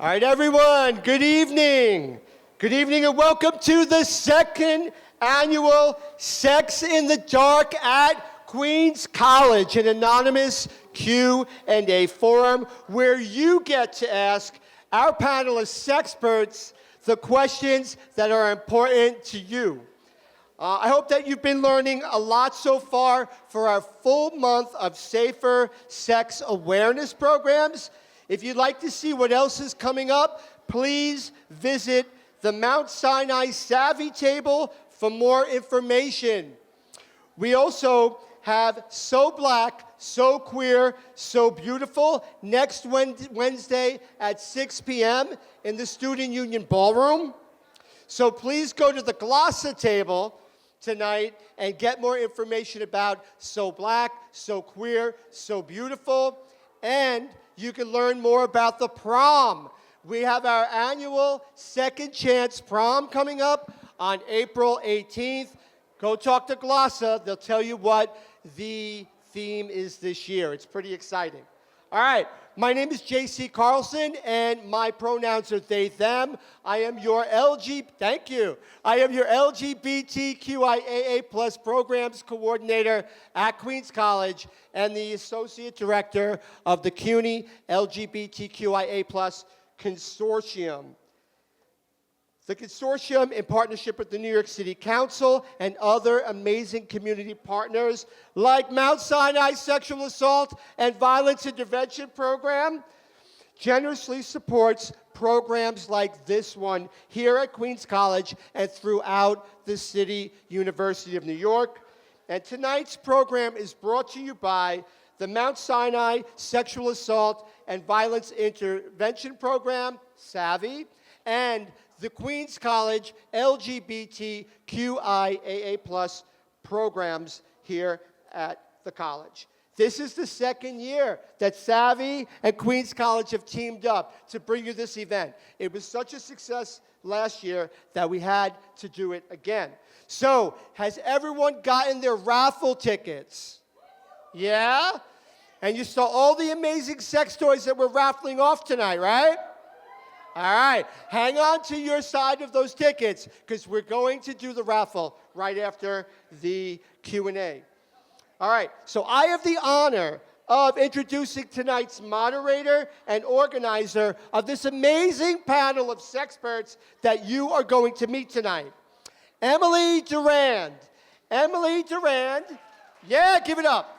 All right, everyone, good evening. Good evening and welcome to the second annual Sex in the Dark at Queens College, an anonymous Q&A forum where you get to ask our panel of sexperts the questions that are important to you. I hope that you've been learning a lot so far for our full month of safer sex awareness programs. If you'd like to see what else is coming up, please visit the Mount Sinai Savvy table for more information. We also have So Black, So Queer, So Beautiful next Wednesday at 6 p.m. in the Student Union Ballroom. So please go to the Glossa table tonight and get more information about So Black, So Queer, So Beautiful. And you can learn more about the prom. We have our annual Second Chance Prom coming up on April 18th. Go talk to Glossa. They'll tell you what the theme is this year. It's pretty exciting. All right. My name is J.C. Carlson, and my pronouns are they, them. I am your LGBTQIAA plus programs coordinator at Queens College and the associate director of the CUNY LGBTQIA plus consortium. The consortium, in partnership with the New York City Council and other amazing community partners like Mount Sinai Sexual Assault and Violence Intervention Program, generously supports programs like this one here at Queens College and throughout the City University of New York. And tonight's program is brought to you by the Mount Sinai Sexual Assault and Violence Intervention Program, SAVI, and the Queens College LGBTQIAA plus programs here at the college. This is the second year that SAVI and Queens College have teamed up to bring you this event. It was such a success last year that we had to do it again. So, has everyone gotten their raffle tickets? Yeah? And you saw all the amazing sex toys that we're raffling off tonight, right? All right, hang on to your side of those tickets because we're going to do the raffle right after the Q&A. All right, so I have the honor of introducing tonight's moderator and organizer of this amazing panel of sexperts that you are going to meet tonight, Emily Durand. Emily Durand, yeah, give it up.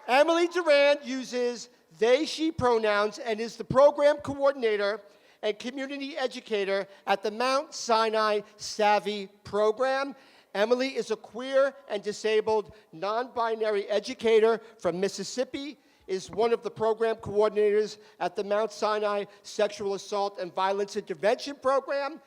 Emily Durand uses they, she pronouns and is the program coordinator and community educator at the Mount Sinai Savvy program. Emily is a queer and disabled non-binary educator from Mississippi, is one of the program coordinators at the Mount Sinai Sexual Assault and Violence Intervention Program,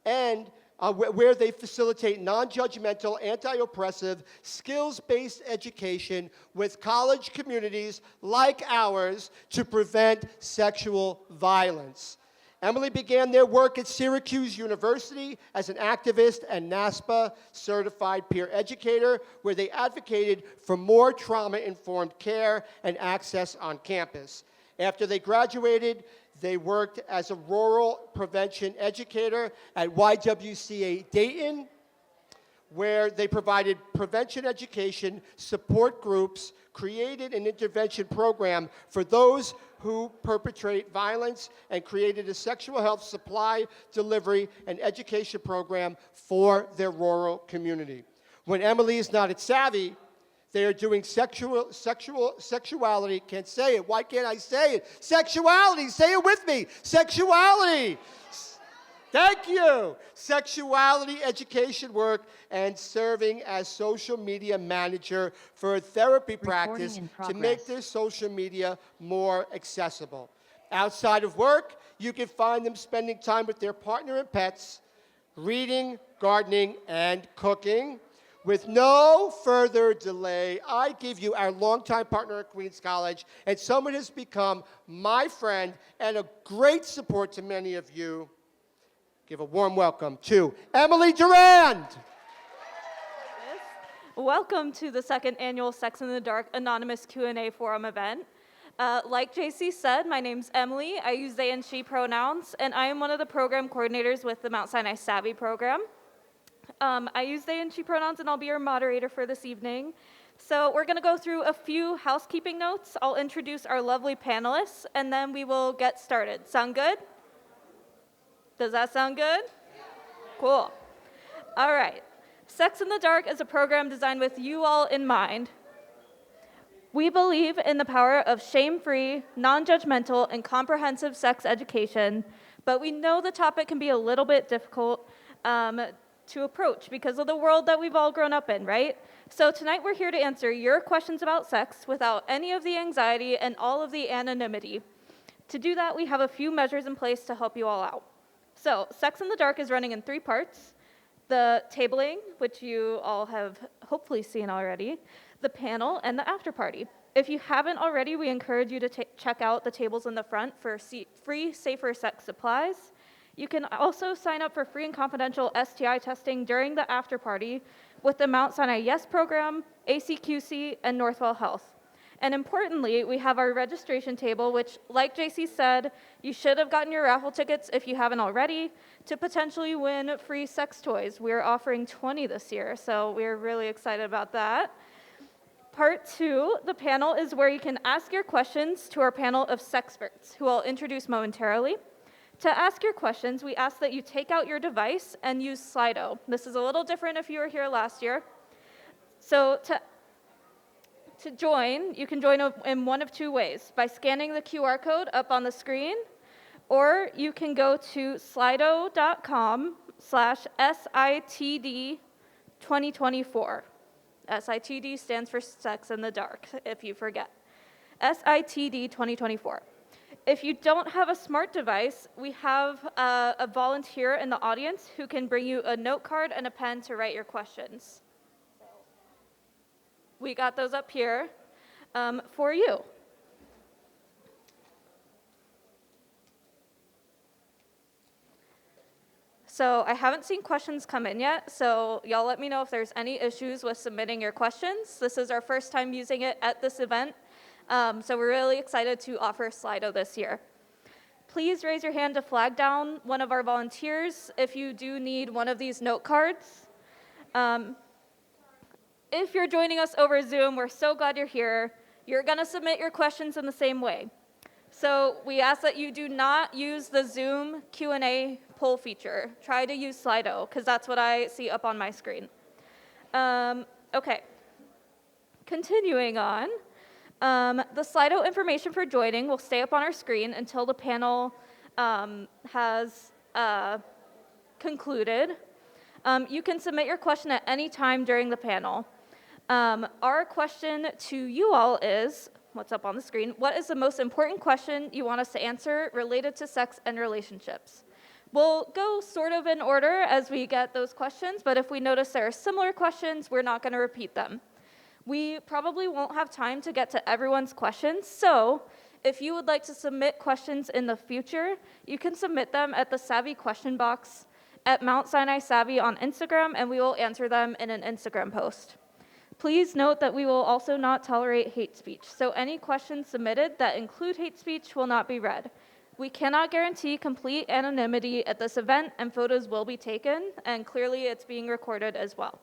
and where they facilitate non-judgmental, anti-oppressive, skills-based education with college communities like ours to prevent sexual violence. Emily began their work at Syracuse University as an activist and NASPA certified peer educator, where they advocated for more trauma-informed care and access on campus. After they graduated, they worked as a rural prevention educator at YWCA Dayton, where they provided prevention education, support groups, created an intervention program for those who perpetrate violence, and created a sexual health supply, delivery, and education program for their rural community. When Emily is not at Savvy, they are doing sexuality, can't say it, why can't I say it? Sexuality, say it with me, sexuality. Thank you. Sexuality education work and serving as social media manager for a therapy practice to make their social media more accessible. Outside of work, you can find them spending time with their partner and pets, reading, gardening, and cooking. With no further delay, I give you our longtime partner at Queens College and someone who has become my friend and a great support to many of you. Give a warm welcome to Emily Durand. Welcome to the second annual Sex in the Dark Anonymous Q&A Forum event. Like JC said, my name's Emily. I use they and she pronouns, and I am one of the program coordinators with the Mount Sinai Savvy program. I use they and she pronouns, and I'll be your moderator for this evening. So we're going to go through a few housekeeping notes. I'll introduce our lovely panelists, and then we will get started. Sound good? Does that sound good? Cool. All right. Sex in the Dark is a program designed with you all in mind. We believe in the power of shame-free, non-judgmental, and comprehensive sex education, but we know the topic can be a little bit difficult to approach because of the world that we've all grown up in, right? So tonight we're here to answer your questions about sex without any of the anxiety and all of the anonymity. To do that, we have a few measures in place to help you all out. So Sex in the Dark is running in 3 parts. The tabling, which you all have hopefully seen already, the panel, and the after party. If you haven't already, we encourage you to check out the tables in the front for free safer sex supplies. You can also sign up for free and confidential STI testing during the after party with the Mount Sinai Yes program, ACQC, and Northwell Health. And importantly, we have our registration table, which, like JC said, you should have gotten your raffle tickets if you haven't already, to potentially win free sex toys. We're offering 20 this year, so we're really excited about that. Part 2, the panel, is where you can ask your questions to our panel of sexperts, who I'll introduce momentarily. To ask your questions, we ask that you take out your device and use Slido. This is a little different if you were here last year. So to join, you can join in one of 2 ways, by scanning the QR code up on the screen, or you can go to slido.com/SITD2024. SITD stands for Sex in the Dark, if you forget. SITD 2024. If you don't have a smart device, we have a volunteer in the audience who can bring you a note card and a pen to write your questions. We got those up here for you. So I haven't seen questions come in yet, so y'all let me know if there's any issues with submitting your questions. This is our first time using it at this event, so we're really excited to offer Slido this year. Please raise your hand to flag down one of our volunteers if you do need one of these note cards. If you're joining us over Zoom, we're so glad you're here. You're going to submit your questions in the same way. So we ask that you do not use the Zoom Q&A poll feature. Try to use Slido, because that's what I see up on my screen. Okay. Continuing on, the Slido information for joining will stay up on our screen until the panel has concluded. You can submit your question at any time during the panel. Our question to you all is, what's up on the screen, what is the most important question you want us to answer related to sex and relationships? We'll go sort of in order as we get those questions, but if we notice there are similar questions, we're not going to repeat them. We probably won't have time to get to everyone's questions, so if you would like to submit questions in the future, you can submit them at the Savvy question box at Mount Sinai Savvy on Instagram, and we will answer them in an Instagram post. Please note that we will also not tolerate hate speech, so any questions submitted that include hate speech will not be read. We cannot guarantee complete anonymity at this event, and photos will be taken, and clearly it's being recorded as well.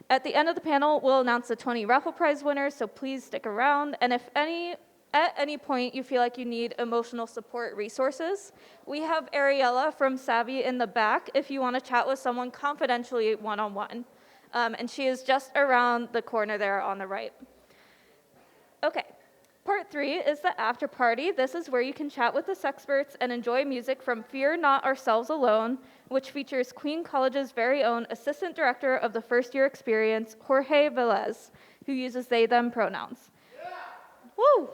At the end of the panel, we'll announce the 20 raffle prize winners, so please stick around, and if at any point you feel like you need emotional support resources, we have Ariella from Savvy in the back if you want to chat with someone confidentially one-on-one. And she is just around the corner there on the right. Okay, part 3 is the after party. This is where you can chat with the sexperts and enjoy music from Fear Not Ourselves Alone, which features Queen College's very own Assistant Director of the First Year Experience, Jorge Velez, who uses they/them pronouns. Yeah. Woo!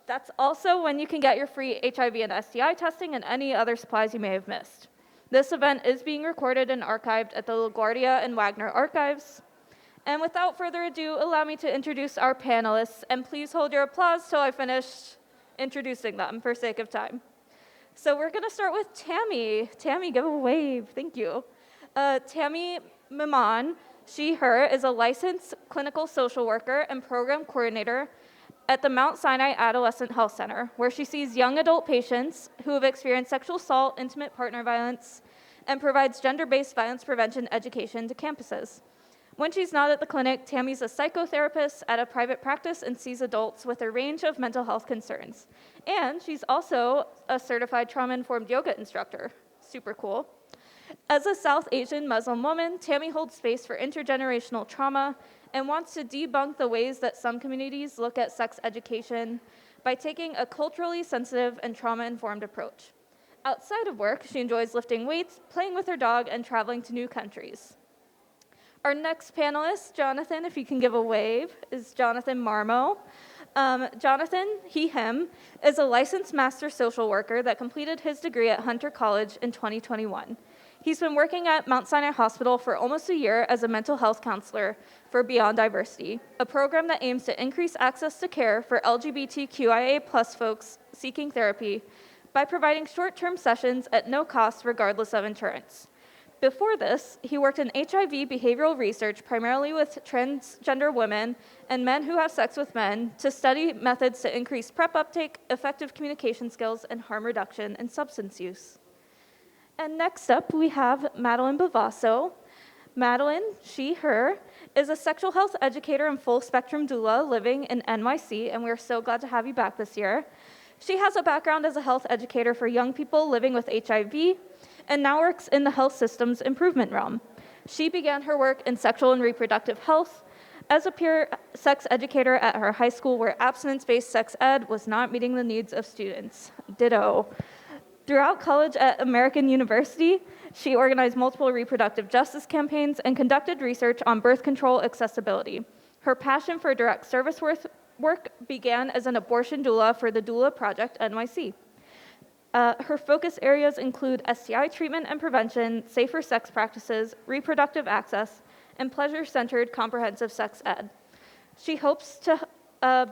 That's also when you can get your free HIV and STI testing and any other supplies you may have missed. This event is being recorded and archived at the LaGuardia and Wagner Archives. And without further ado, allow me to introduce our panelists, and please hold your applause till I finish introducing them for sake of time. So we're going to start with Tammy. Tammy, give a wave. Thank you. Tammy Miman, she/her, is a licensed clinical social worker and program coordinator at the Mount Sinai Adolescent Health Center, where she sees young adult patients who have experienced sexual assault, intimate partner violence, and provides gender-based violence prevention education to campuses. When she's not at the clinic, Tammy's a psychotherapist at a private practice and sees adults with a range of mental health concerns. And she's also a certified trauma-informed yoga instructor. Super cool. As a South Asian Muslim woman, Tammy holds space for intergenerational trauma and wants to debunk the ways that some communities look at sex education by taking a culturally sensitive and trauma-informed approach. Outside of work, she enjoys lifting weights, playing with her dog, and traveling to new countries. Our next panelist, Jonathan, if you can give a wave, is Jonathan Marmo. Jonathan, him, is a licensed master social worker that completed his degree at Hunter College in 2021. He's been working at Mount Sinai Hospital for almost a year as a mental health counselor for Beyond Diversity, a program that aims to increase access to care for LGBTQIA+ folks seeking therapy by providing short-term sessions at no cost regardless of insurance. Before this, he worked in HIV behavioral research primarily with transgender women and men who have sex with men to study methods to increase PrEP uptake, effective communication skills, and harm reduction in substance use. And next up, we have Madeline Bavasso. Madeline, her, is a sexual health educator and full-spectrum doula living in NYC, and we're so glad to have you back this year. She has a background as a health educator for young people living with HIV, and now works in the health systems improvement realm. She began her work in sexual and reproductive health as a peer sex educator at her high school where abstinence-based sex ed was not meeting the needs of students. Ditto. Throughout college at American University, she organized multiple reproductive justice campaigns and conducted research on birth control accessibility. Her passion for direct service work began as an abortion doula for the Doula Project NYC. Her focus areas include STI treatment and prevention, safer sex practices, reproductive access, and pleasure-centered comprehensive sex ed. She hopes to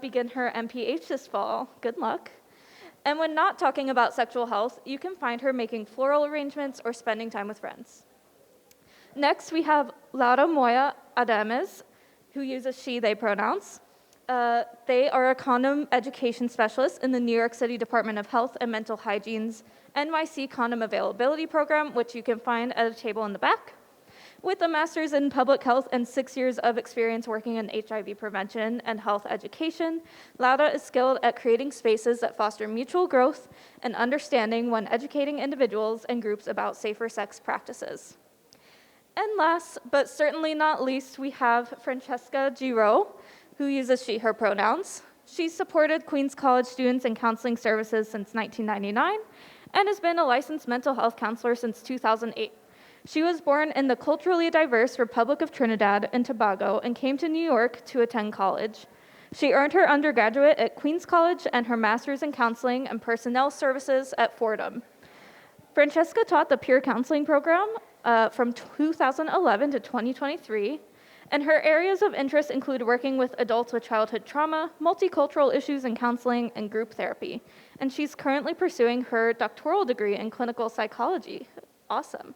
begin her MPH this fall. Good luck. And when not talking about sexual health, you can find her making floral arrangements or spending time with friends. Next, we have Laura Moya Adames, who uses she, they pronouns. They are a condom education specialist in the New York City Department of Health and Mental Hygiene's NYC Condom Availability Program, which you can find at a table in the back. With a master's in public health and 6 years of experience working in HIV prevention and health education, Laura is skilled at creating spaces that foster mutual growth and understanding when educating individuals and groups about safer sex practices. And last, but certainly not least, we have Francesca Giro, who uses she, her pronouns. She's supported Queens College students in counseling services since 1999 and has been a licensed mental health counselor since 2008. She was born in the culturally diverse Republic of Trinidad and Tobago and came to New York to attend college. She earned her undergraduate at Queens College and her master's in counseling and personnel services at Fordham. Francesca taught the peer counseling program from 2011 to 2023, and her areas of interest include working with adults with childhood trauma, multicultural issues in counseling, and group therapy. And she's currently pursuing her doctoral degree in clinical psychology. Awesome.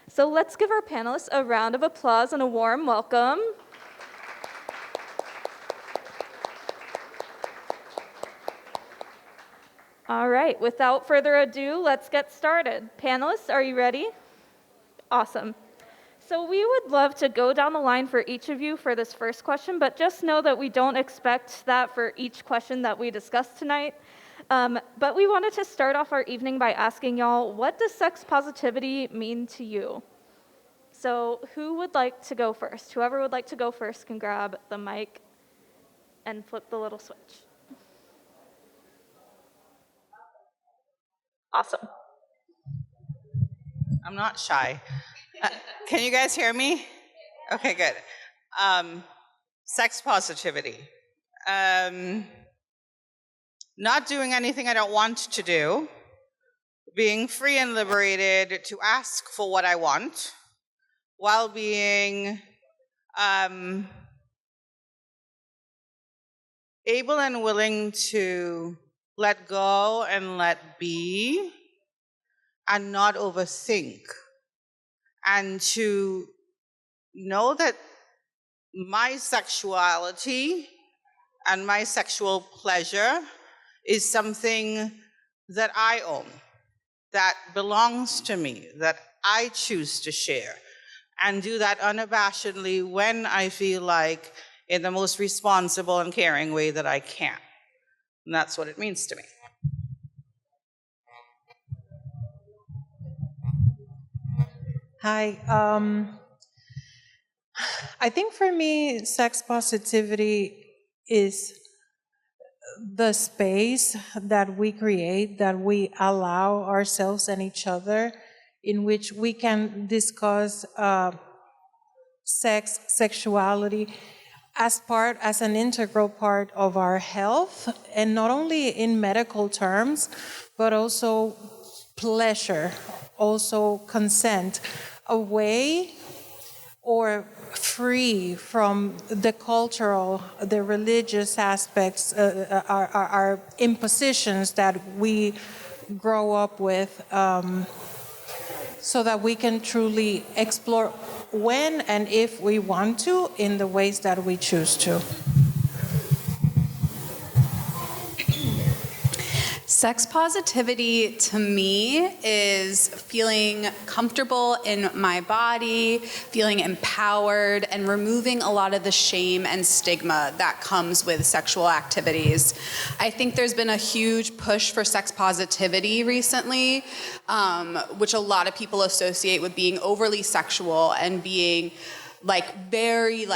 So let's give our panelists a round of applause and a warm welcome. All right, without further ado, let's get started. Panelists, are you ready? Awesome. So we would love to go down the line for each of you for this first question, but just know that we don't expect that for each question that we discuss tonight. But we wanted to start off our evening by asking y'all, what does sex positivity mean to you? So who would like to go first? Whoever would like to go first can grab the mic and flip the little switch. Awesome. I'm not shy. Can you guys hear me? Okay, good. Sex positivity. Not doing anything I don't want to do. Being free and liberated to ask for what I want, while being able and willing to let go and let be and not overthink. And to know that my sexuality and my sexual pleasure is something that I own, that belongs to me, that I choose to share, and do that unabashedly when I feel like, in the most responsible and caring way that I can. And that's what it means to me. Hi. I think for me, sex positivity is the space that we create, that we allow ourselves and each other, in which we can discuss sex, sexuality, as an integral part of our health, and not only in medical terms, but also pleasure, also consent, away or free from the cultural, the religious aspects, our impositions that we grow up with, so that we can truly explore when and if we want to, in the ways that we choose to. Sex positivity to me is feeling comfortable in my body, feeling empowered, and removing a lot of the shame and stigma that comes with sexual activities. I think there's been a huge push for sex positivity recently, which a lot of people associate with being overly sexual and being very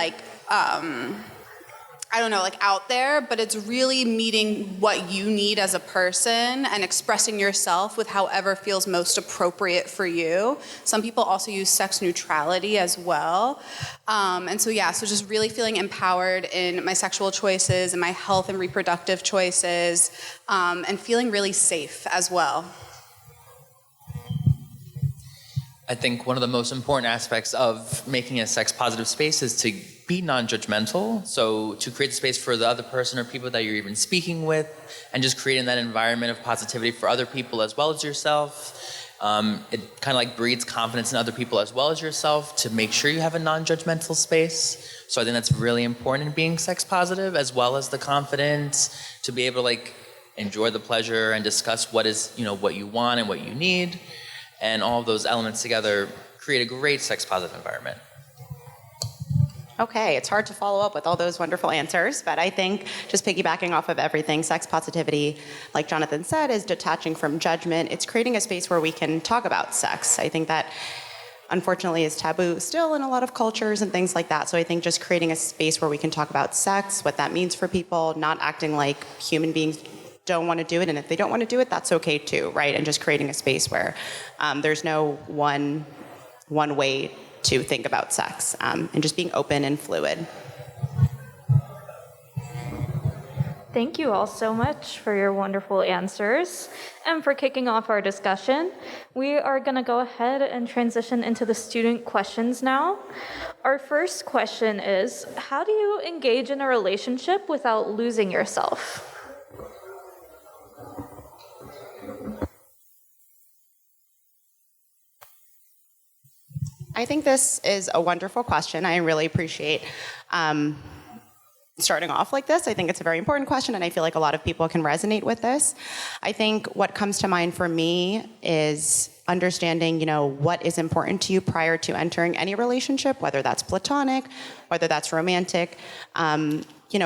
out there, but it's really meeting what you need as a person and expressing yourself with however feels most appropriate for you. Some people also use sex neutrality as well. So just really feeling empowered in my sexual choices and my health and reproductive choices, and feeling really safe as well. I think one of the most important aspects of making a sex positive space is to be non-judgmental. So to create space for the other person or people that you're even speaking with, and just creating that environment of positivity for other people as well as yourself. It kind of breeds confidence in other people as well as yourself to make sure you have a non-judgmental space. So I think that's really important in being sex positive, as well as the confidence to be able to enjoy the pleasure and discuss what is, what you want and what you need. And all of those elements together create a great sex positive environment. Okay, it's hard to follow up with all those wonderful answers, but I think just piggybacking off of everything, sex positivity, like Jonathan said, is detaching from judgment. It's creating a space where we can talk about sex. I think that unfortunately is taboo still in a lot of cultures and things like that. So I think just creating a space where we can talk about sex, what that means for people, not acting like human beings don't want to do it, and if they don't want to do it, that's okay too, right? And just creating a space where there's no one way to think about sex, and just being open and fluid. Thank you all so much for your wonderful answers and for kicking off our discussion. We are going to go ahead and transition into the student questions now. Our first question is, how do you engage in a relationship without losing yourself? I think this is a wonderful question. I really appreciate starting off like this. I think it's a very important question, and I feel like a lot of people can resonate with this. I think what comes to mind for me is understanding, what is important to you prior to entering any relationship, whether that's platonic, whether that's romantic.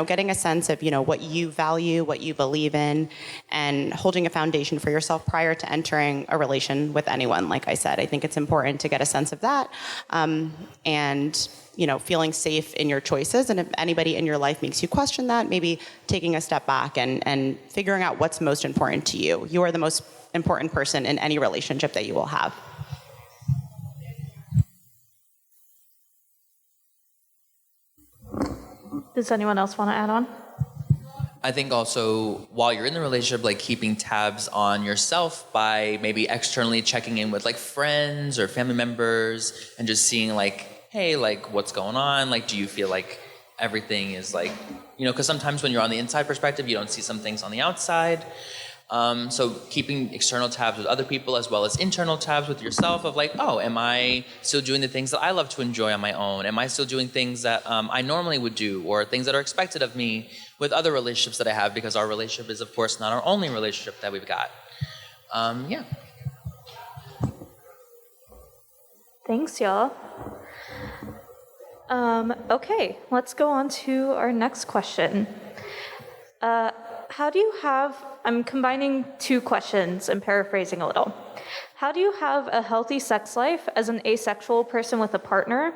Getting a sense of, what you value, what you believe in, and holding a foundation for yourself prior to entering a relation with anyone. Like I said, I think it's important to get a sense of that, and feeling safe in your choices. And if anybody in your life makes you question that, maybe taking a step back and figuring out what's most important to you. You are the most important person in any relationship that you will have. Does anyone else want to add on? I think also while you're in the relationship, keeping tabs on yourself by maybe externally checking in with friends or family members and just seeing hey, what's going on? Do you feel like everything is because sometimes when you're on the inside perspective, you don't see some things on the outside. So keeping external tabs with other people as well as internal tabs with yourself of like, oh, am I still doing the things that I love to enjoy on my own? Am I still doing things that I normally would do, or things that are expected of me with other relationships that I have, because our relationship is, of course, not our only relationship that we've got. Yeah. Thanks, y'all. Okay, let's go on to our next question. How do you have, I'm combining two questions and paraphrasing a little. How do you have a healthy sex life as an asexual person with a partner?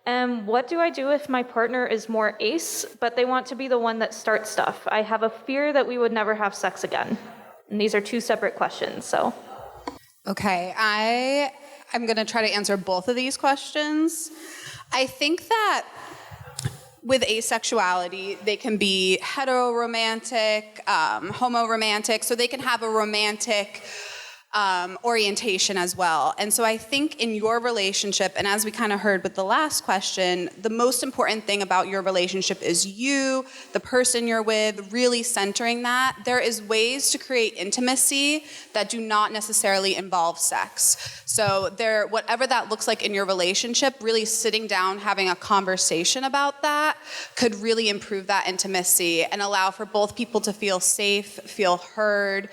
And what do I do if my partner is more ace, but they want to be the one that starts stuff? I have a fear that we would never have sex again. And these are two separate questions, so. Okay, I'm going to try to answer both of these questions. I think that with asexuality, they can be heteroromantic, homoromantic, so they can have a romantic orientation as well. And so I think in your relationship, and as we kind of heard with the last question, the most important thing about your relationship is you, the person you're with, really centering that. There is ways to create intimacy that do not necessarily involve sex. So whatever that looks like in your relationship, really sitting down, having a conversation about that could really improve that intimacy and allow for both people to feel safe, feel heard,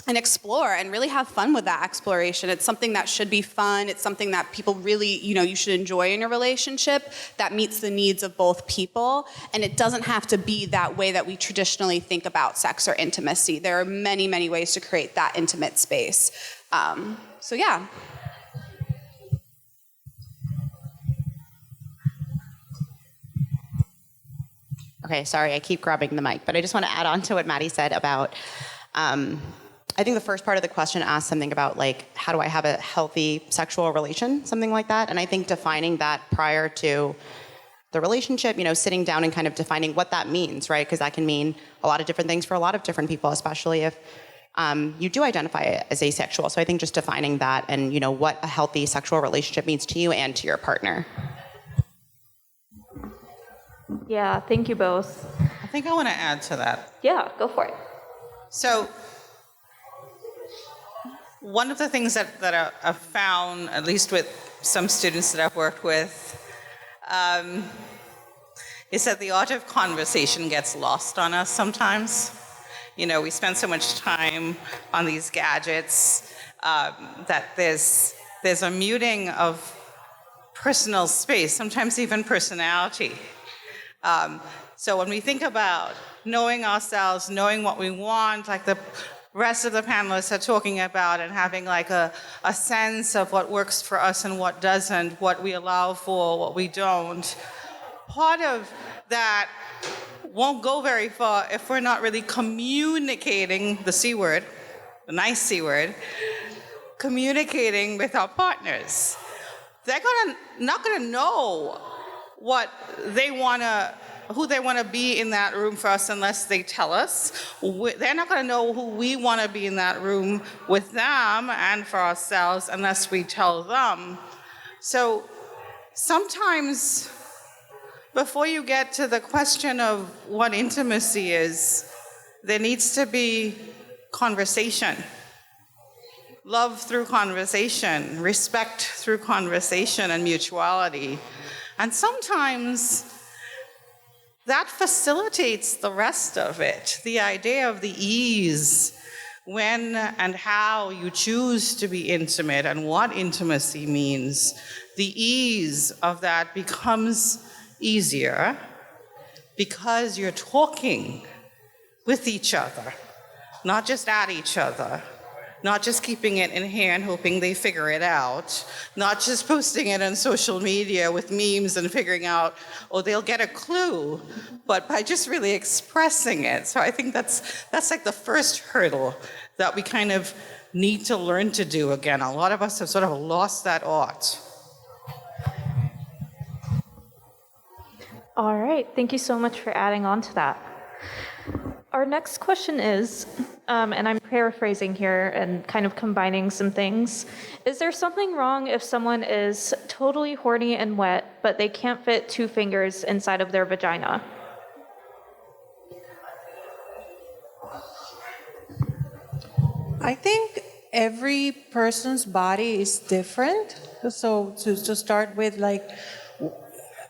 and explore and really have fun with that exploration. It's something that should be fun. It's something that people really, you should enjoy in your relationship that meets the needs of both people. And it doesn't have to be that way that we traditionally think about sex or intimacy. There are many, many ways to create that intimate space. So yeah. Okay, sorry, I keep grabbing the mic, but I just want to add on to what Maddie said about, I think the first part of the question asked something about like, how do I have a healthy sexual relation, something like that. And I think defining that prior to the relationship, sitting down and kind of defining what that means, right? Because that can mean a lot of different things for a lot of different people, especially if you do identify as asexual. So I think just defining that and, what a healthy sexual relationship means to you and to your partner. Yeah, thank you both. I think I want to add to that. Yeah, go for it. So one of the things that I've found, at least with some students that I've worked with, is that the art of conversation gets lost on us sometimes. We spend so much time on these gadgets that there's a muting of personal space, sometimes even personality. So when we think about knowing ourselves, knowing what we want, like the rest of the panelists are talking about, and having like a sense of what works for us and what doesn't, what we allow for, what we don't, part of that won't go very far if we're not really communicating the C word, the nice C word, communicating with our partners. They're not gonna know what they wanna, who they want to be in that room for us unless they tell us. They're not going to know who we want to be in that room with them and for ourselves unless we tell them. So sometimes before you get to the question of what intimacy is, there needs to be conversation. Love through conversation, respect through conversation and mutuality. And sometimes that facilitates the rest of it. The idea of the ease, when and how you choose to be intimate and what intimacy means, the ease of that becomes easier because you're talking with each other, not just at each other. Not just keeping it in here and hoping they figure it out, not just posting it on social media with memes and figuring out, they'll get a clue, but by just really expressing it. So I think that's like the first hurdle that we kind of need to learn to do again. A lot of us have sort of lost that art. All right, thank you so much for adding on to that. Our next question is, and I'm paraphrasing here and kind of combining some things, is there something wrong if someone is totally horny and wet, but they can't fit 2 fingers inside of their vagina? I think every person's body is different. So to start with, like,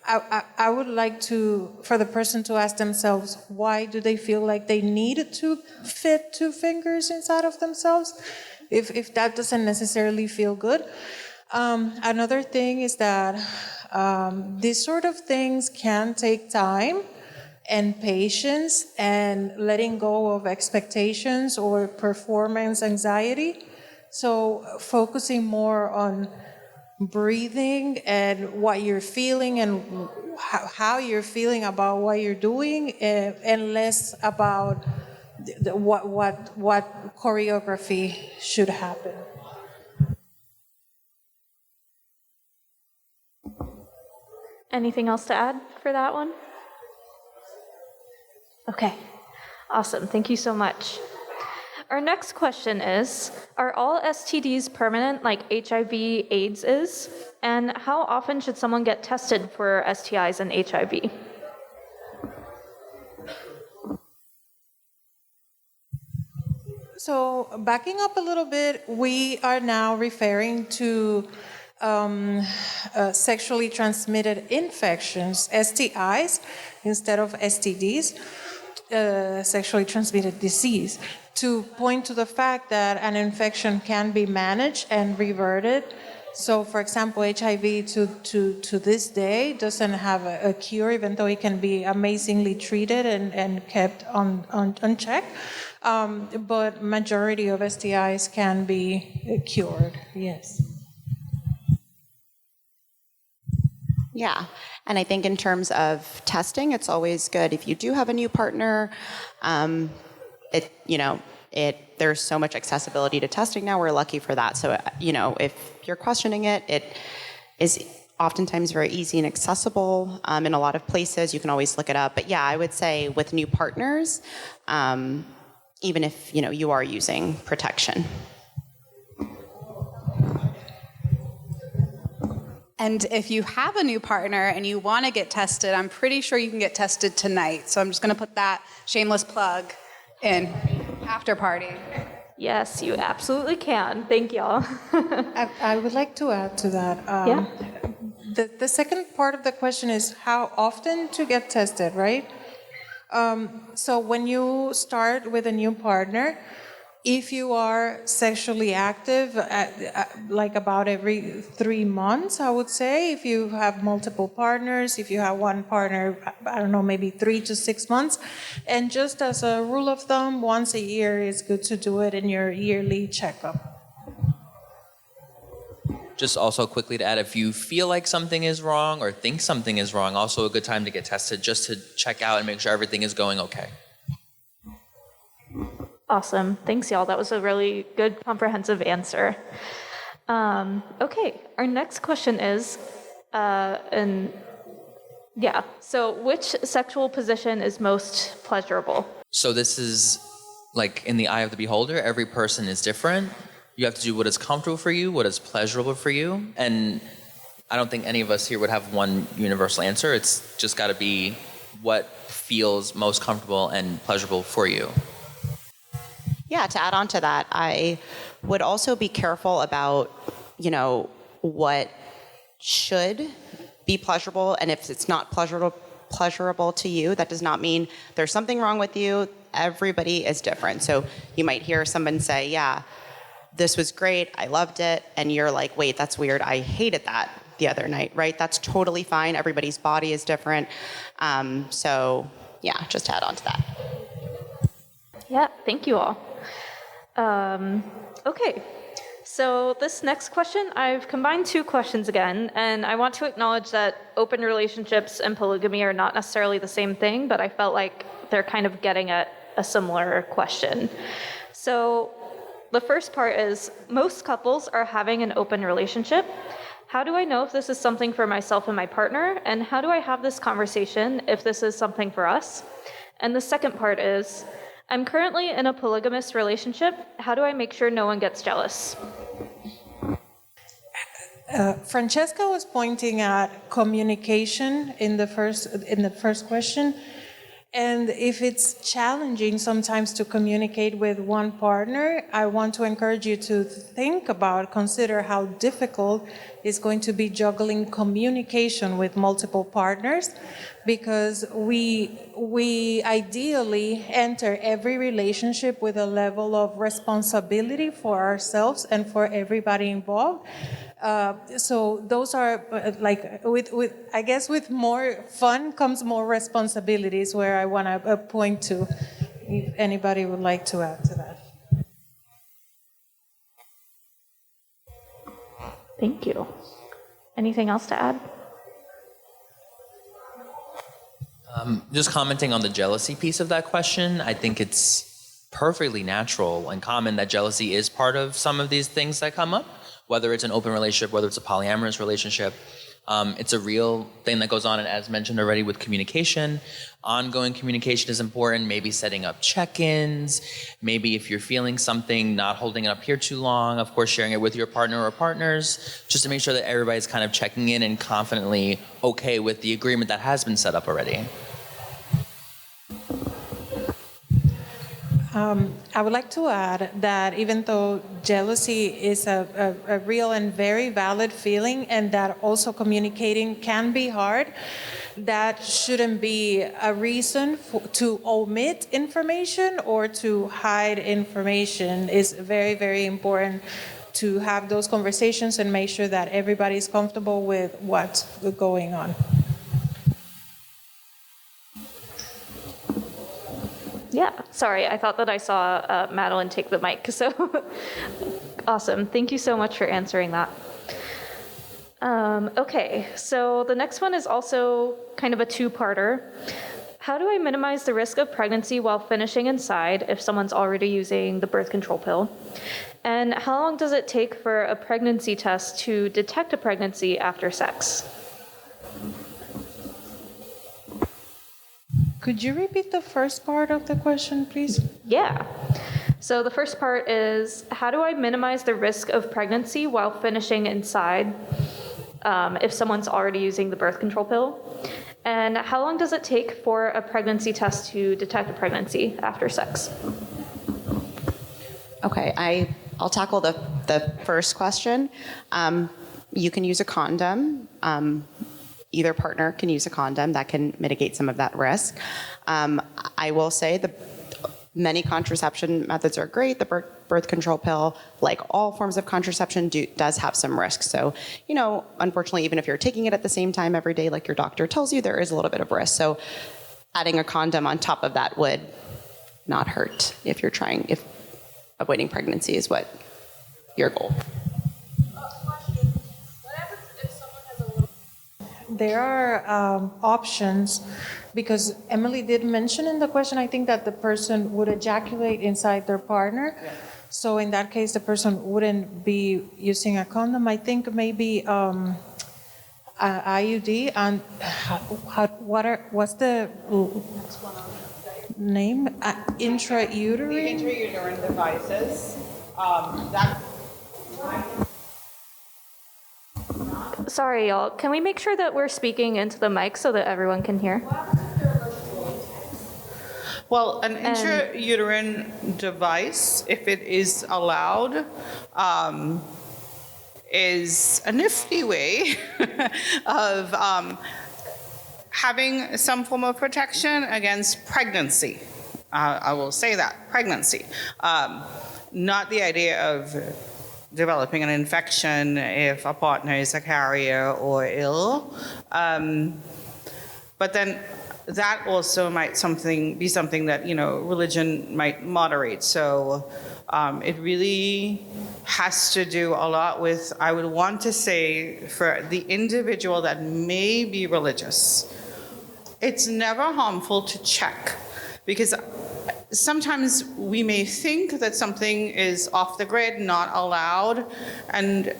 I would like for the person to ask themselves, why do they feel like they need to fit 2 fingers inside of themselves? If that doesn't necessarily feel good. Another thing is that these sort of things can take time and patience and letting go of expectations or performance anxiety. So focusing more on breathing and what you're feeling and how you're feeling about what you're doing, and less about what choreography should happen. Anything else to add for that one? Okay, awesome. Thank you so much. Our next question is, are all STDs permanent like HIV, AIDS is? And how often should someone get tested for STIs and HIV? So backing up a little bit, we are now referring to sexually transmitted infections, STIs, instead of STDs, sexually transmitted disease, to point to the fact that an infection can be managed and reverted. So, for example, HIV to this day doesn't have a cure, even though it can be amazingly treated and kept on check. But majority of STIs can be cured, yes. Yeah, and I think in terms of testing, it's always good if you do have a new partner. There's so much accessibility to testing now. We're lucky for that. So, if you're questioning it, it is oftentimes very easy and accessible in a lot of places. You can always look it up. But yeah, I would say with new partners, even if you are using protection. And if you have a new partner and you want to get tested, I'm pretty sure you can get tested tonight. So I'm just going to put that shameless plug in. After party. Yes, you absolutely can. Thank y'all. I would like to add to that. Yeah. The second part of the question is how often to get tested, right? So when you start with a new partner, if you are sexually active, like about every 3 months, I would say, if you have multiple partners, if you have one partner, I don't know, maybe 3 to 6 months. And just as a rule of thumb, once a year is good to do it in your yearly checkup. Just also quickly to add, if you feel like something is wrong or think something is wrong, also a good time to get tested just to check out and make sure everything is going okay. Awesome. Thanks, y'all. That was a really good, comprehensive answer. Okay, our next question is, so which sexual position is most pleasurable? So this is like in the eye of the beholder. Every person is different. You have to do what is comfortable for you, what is pleasurable for you. And I don't think any of us here would have one universal answer. It's just got to be what feels most comfortable and pleasurable for you. Yeah, to add on to that, I would also be careful about, what should be pleasurable, and if it's not pleasurable to you, that does not mean there's something wrong with you. Everybody is different. So you might hear someone say, yeah, this was great, I loved it, and you're like, wait, that's weird, I hated that the other night, right? That's totally fine. Everybody's body is different. So yeah, just to add on to that. Yeah, thank you all. Okay, so this next question, I've combined 2 questions again, and I want to acknowledge that open relationships and polygamy are not necessarily the same thing, but I felt like they're kind of getting at a similar question. So the first part is, most couples are having an open relationship. How do I know if this is something for myself and my partner, and how do I have this conversation if this is something for us? And the second part is, I'm currently in a polygamous relationship. How do I make sure no one gets jealous? Francesca was pointing at communication in the first question, And if it's challenging sometimes to communicate with one partner, I want to encourage you to consider how difficult it's going to be juggling communication with multiple partners, because we ideally enter every relationship with a level of responsibility for ourselves and for everybody involved. So those are with I guess with more fun comes more responsibilities, where I want to point to, if anybody would like to add to that. Thank you. Anything else to add? Just commenting on the jealousy piece of that question, I think it's perfectly natural and common that jealousy is part of some of these things that come up, whether it's an open relationship, whether it's a polyamorous relationship. It's a real thing that goes on, and as mentioned already with communication, ongoing communication is important, maybe setting up check-ins, maybe if you're feeling something, not holding it up here too long, of course sharing it with your partner or partners, just to make sure that everybody's kind of checking in and confidently okay with the agreement that has been set up already. I would like to add that even though jealousy is a real and very valid feeling, and that also communicating can be hard, that shouldn't be a reason to omit information or to hide information. It's very, very important to have those conversations and make sure that everybody's comfortable with what's going on. Yeah, sorry, I thought that I saw Madeline take the mic, so awesome. Thank you so much for answering that. Okay, so the next one is also kind of a two-parter. How do I minimize the risk of pregnancy while finishing inside if someone's already using the birth control pill? And how long does it take for a pregnancy test to detect a pregnancy after sex? Could you repeat the first part of the question, please? Yeah. So the first part is, how do I minimize the risk of pregnancy while finishing inside if someone's already using the birth control pill? And how long does it take for a pregnancy test to detect a pregnancy after sex? Okay, I'll tackle the first question. You can use a condom. Either partner can use a condom. That can mitigate some of that risk. I will say many contraception methods are great. The birth control pill, like all forms of contraception, does have some risks. So, unfortunately, even if you're taking it at the same time every day, like your doctor tells you, there is a little bit of risk. So adding a condom on top of that would not hurt if avoiding pregnancy is what your goal. There are options, because Emily did mention in the question, I think, that the person would ejaculate inside their partner. Yeah. So in that case, the person wouldn't be using a condom. I think maybe IUD, and what's the name? Intrauterine? The intrauterine devices. Sorry, y'all. Can we make sure that we're speaking into the mic so that everyone can hear? Well, an intrauterine device, if it is allowed, is a nifty way of having some form of protection against pregnancy. I will say that, pregnancy. Not the idea of developing an infection if a partner is a carrier or ill. But then that also might be something that, religion might moderate. So it really has to do a lot with, I would want to say, for the individual that may be religious, it's never harmful to check, because sometimes we may think that something is off the grid, not allowed, and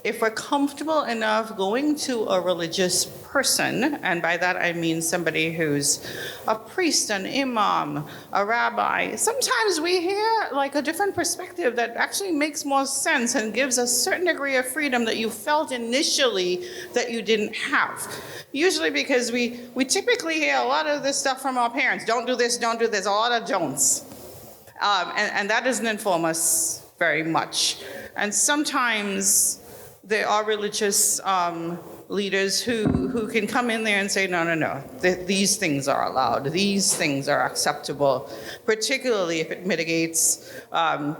if we're comfortable enough going to a religious person, and by that I mean somebody who's a priest, an imam, a rabbi, sometimes we hear like a different perspective that actually makes more sense and gives a certain degree of freedom that you felt initially that you didn't have. Usually because we typically hear a lot of this stuff from our parents. Don't do this, don't do this, a lot of don'ts. And that doesn't inform us very much. And sometimes there are religious leaders who can come in there and say, no, these things are allowed, these things are acceptable, particularly if it mitigates, a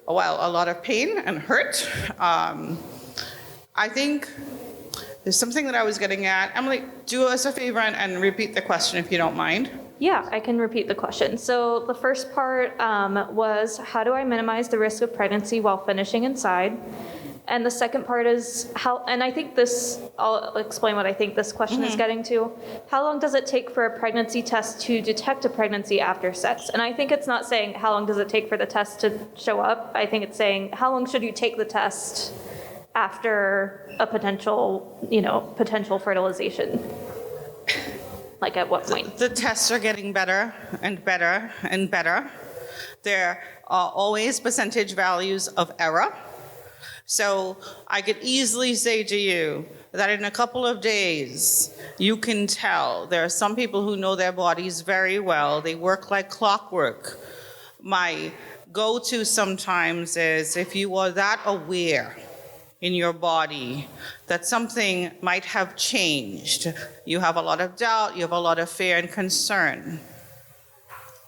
lot of pain and hurt. I think there's something that I was getting at. Emily, do us a favor and repeat the question if you don't mind. Yeah, I can repeat the question. So the first part was, how do I minimize the risk of pregnancy while finishing inside? And the second part is and I think I'll explain what I think this question is getting to. How long does it take for a pregnancy test to detect a pregnancy after sex? And I think it's not saying how long does it take for the test to show up. I think it's saying how long should you take the test after a potential fertilization? Like at what point? The tests are getting better and better and better. There are always percentage values of error. So I could easily say to you that in a couple of days, you can tell. There are some people who know their bodies very well. They work like clockwork. My go-to sometimes is if you are that aware in your body that something might have changed, you have a lot of doubt, you have a lot of fear and concern,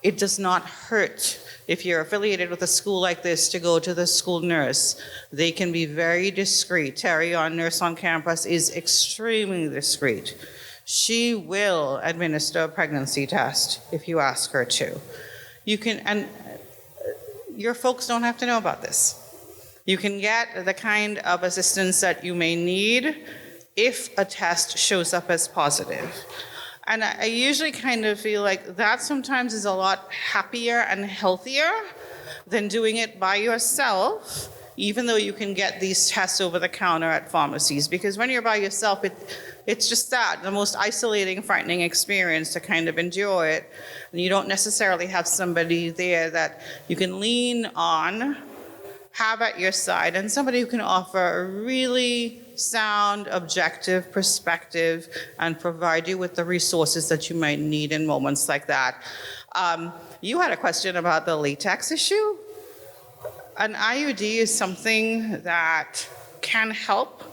it does not hurt if you're affiliated with a school like this to go to the school nurse. They can be very discreet. Terry, our nurse on campus, is extremely discreet. She will administer a pregnancy test if you ask her to. You can, and your folks don't have to know about this. You can get the kind of assistance that you may need if a test shows up as positive. And I usually kind of feel like that sometimes is a lot happier and healthier than doing it by yourself, even though you can get these tests over the counter at pharmacies. Because when you're by yourself, it's just the most isolating, frightening experience to kind of endure it. And you don't necessarily have somebody there that you can lean on, have at your side, and somebody who can offer a really sound, objective perspective and provide you with the resources that you might need in moments like that. You had a question about the latex issue. An IUD is something that can help.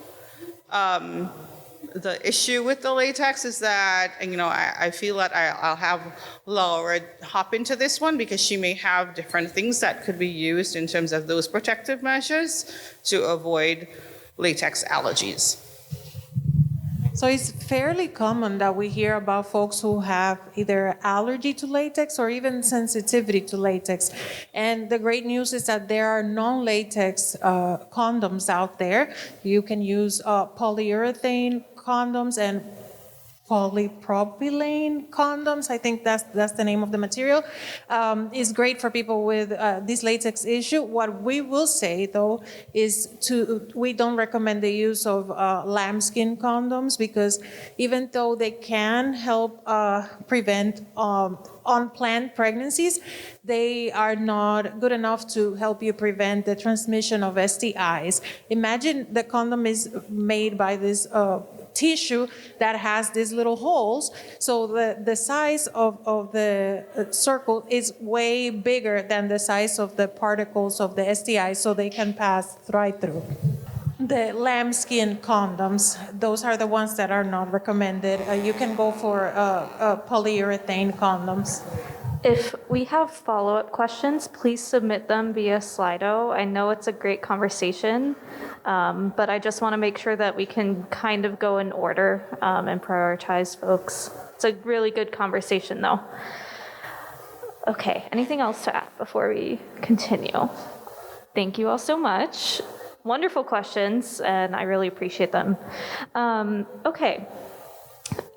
The issue with the latex is that, and I feel that I'll have Laura hop into this one because she may have different things that could be used in terms of those protective measures to avoid latex allergies. So it's fairly common that we hear about folks who have either allergy to latex or even sensitivity to latex. And the great news is that there are non-latex condoms out there. You can use polyurethane condoms and polypropylene condoms. I think that's the name of the material. It's great for people with this latex issue. What we will say, though, is we don't recommend the use of lambskin condoms because even though they can help prevent unplanned pregnancies, they are not good enough to help you prevent the transmission of STIs. Imagine the condom is made by this tissue that has these little holes, so the size of the circle is way bigger than the size of the particles of the STI, so they can pass right through. The lambskin condoms, those are the ones that are not recommended. You can go for polyurethane condoms. If we have follow-up questions, please submit them via Slido. I know it's a great conversation, but I just want to make sure that we can kind of go in order and prioritize folks. It's a really good conversation, though. Okay, anything else to add before we continue? Thank you all so much. Wonderful questions, and I really appreciate them. Okay.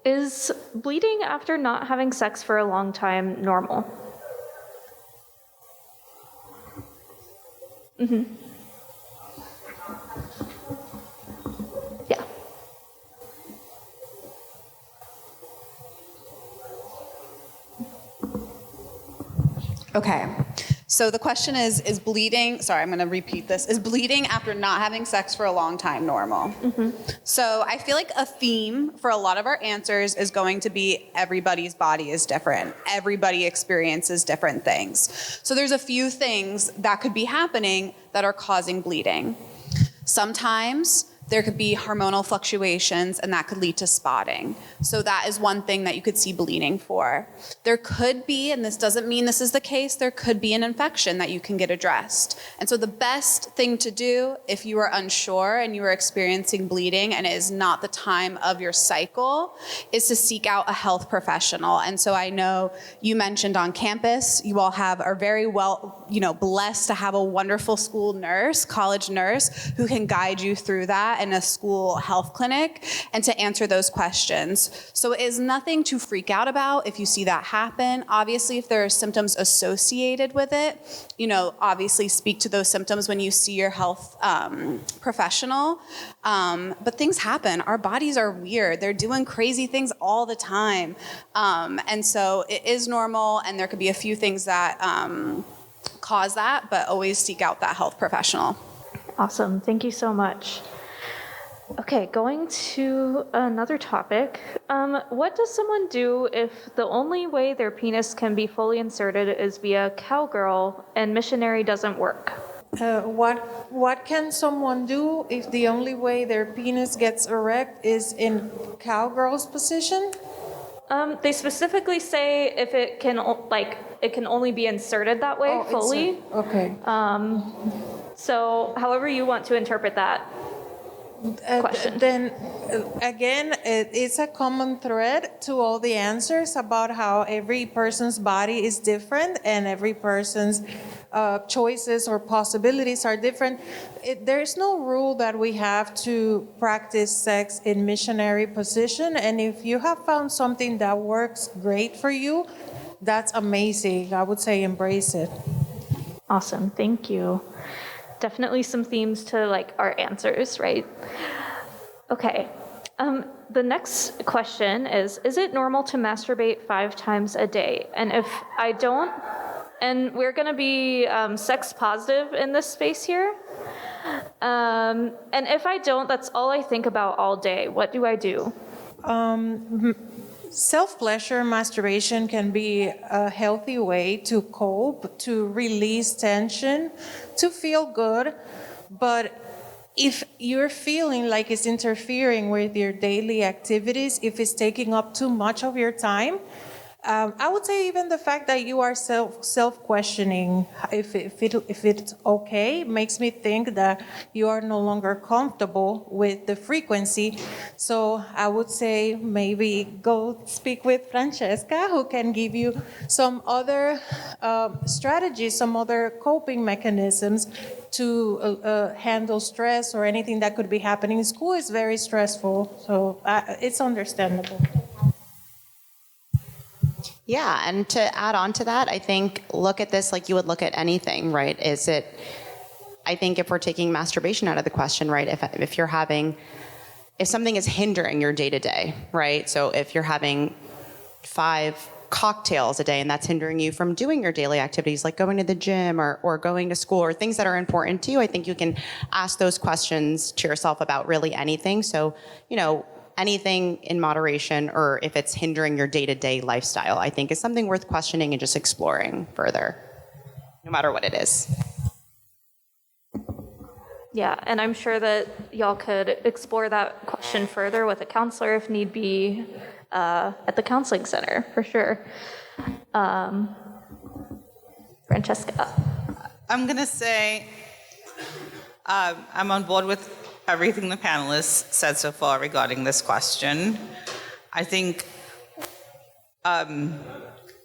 Is bleeding after not having sex for a long time normal? Okay. So the question is bleeding, sorry, I'm going to repeat this, is bleeding after not having sex for a long time normal? So I feel like a theme for a lot of our answers is going to be everybody's body is different. Everybody experiences different things. So there's a few things that could be happening that are causing bleeding. Sometimes there could be hormonal fluctuations, and that could lead to spotting. So that is one thing that you could see bleeding for. There could be, and this doesn't mean this is the case, there could be an infection that you can get addressed. And so the best thing to do if you are unsure and you are experiencing bleeding and it is not the time of your cycle is to seek out a health professional. And so I know you mentioned on campus, you all are very well, blessed to have a wonderful school nurse, college nurse, who can guide you through that in a school health clinic and to answer those questions. So it is nothing to freak out about if you see that happen. Obviously, if there are symptoms associated with it, obviously speak to those symptoms when you see your health professional. But things happen. Our bodies are weird. They're doing crazy things all the time. And so it is normal, and there could be a few things that cause that, but always seek out that health professional. Awesome. Thank you so much. Okay, going to another topic. What does someone do if the only way their penis can be fully inserted is via cowgirl and missionary doesn't work? What can someone do if the only way their penis gets erect is in cowgirl's position? They specifically say if it can only be inserted that way fully. Okay. So however you want to interpret that question. Then again, it's a common thread to all the answers about how every person's body is different and every person's choices or possibilities are different. There's no rule that we have to practice sex in missionary position, and if you have found something that works great for you, that's amazing. I would say embrace it. Awesome, thank you. Definitely some themes to our answers, right? Okay. The next question is it normal to masturbate 5 times a day? And if I don't, and we're going to be sex positive in this space here, and if I don't, that's all I think about all day. What do I do? Self-pleasure masturbation can be a healthy way to cope, to release tension, to feel good. But if you're feeling like it's interfering with your daily activities, if it's taking up too much of your time, I would say even the fact that you are self-questioning if it's okay makes me think that you are no longer comfortable with the frequency. So I would say maybe go speak with Francesca, who can give you some other strategies, some other coping mechanisms to handle stress or anything that could be happening. School is very stressful, so it's understandable. Yeah, and to add on to that, I think look at this like you would look at anything, right? I think if we're taking masturbation out of the question, right, if something is hindering your day-to-day, right? So if you're having 5 cocktails a day and that's hindering you from doing your daily activities like going to the gym or going to school or things that are important to you, I think you can ask those questions to yourself about really anything. So, anything in moderation, or if it's hindering your day-to-day lifestyle, I think is something worth questioning and just exploring further, no matter what it is. Yeah, and I'm sure that y'all could explore that question further with a counselor if need be at the counseling center, for sure. Francesca. I'm going to say I'm on board with everything the panelists said so far regarding this question. I think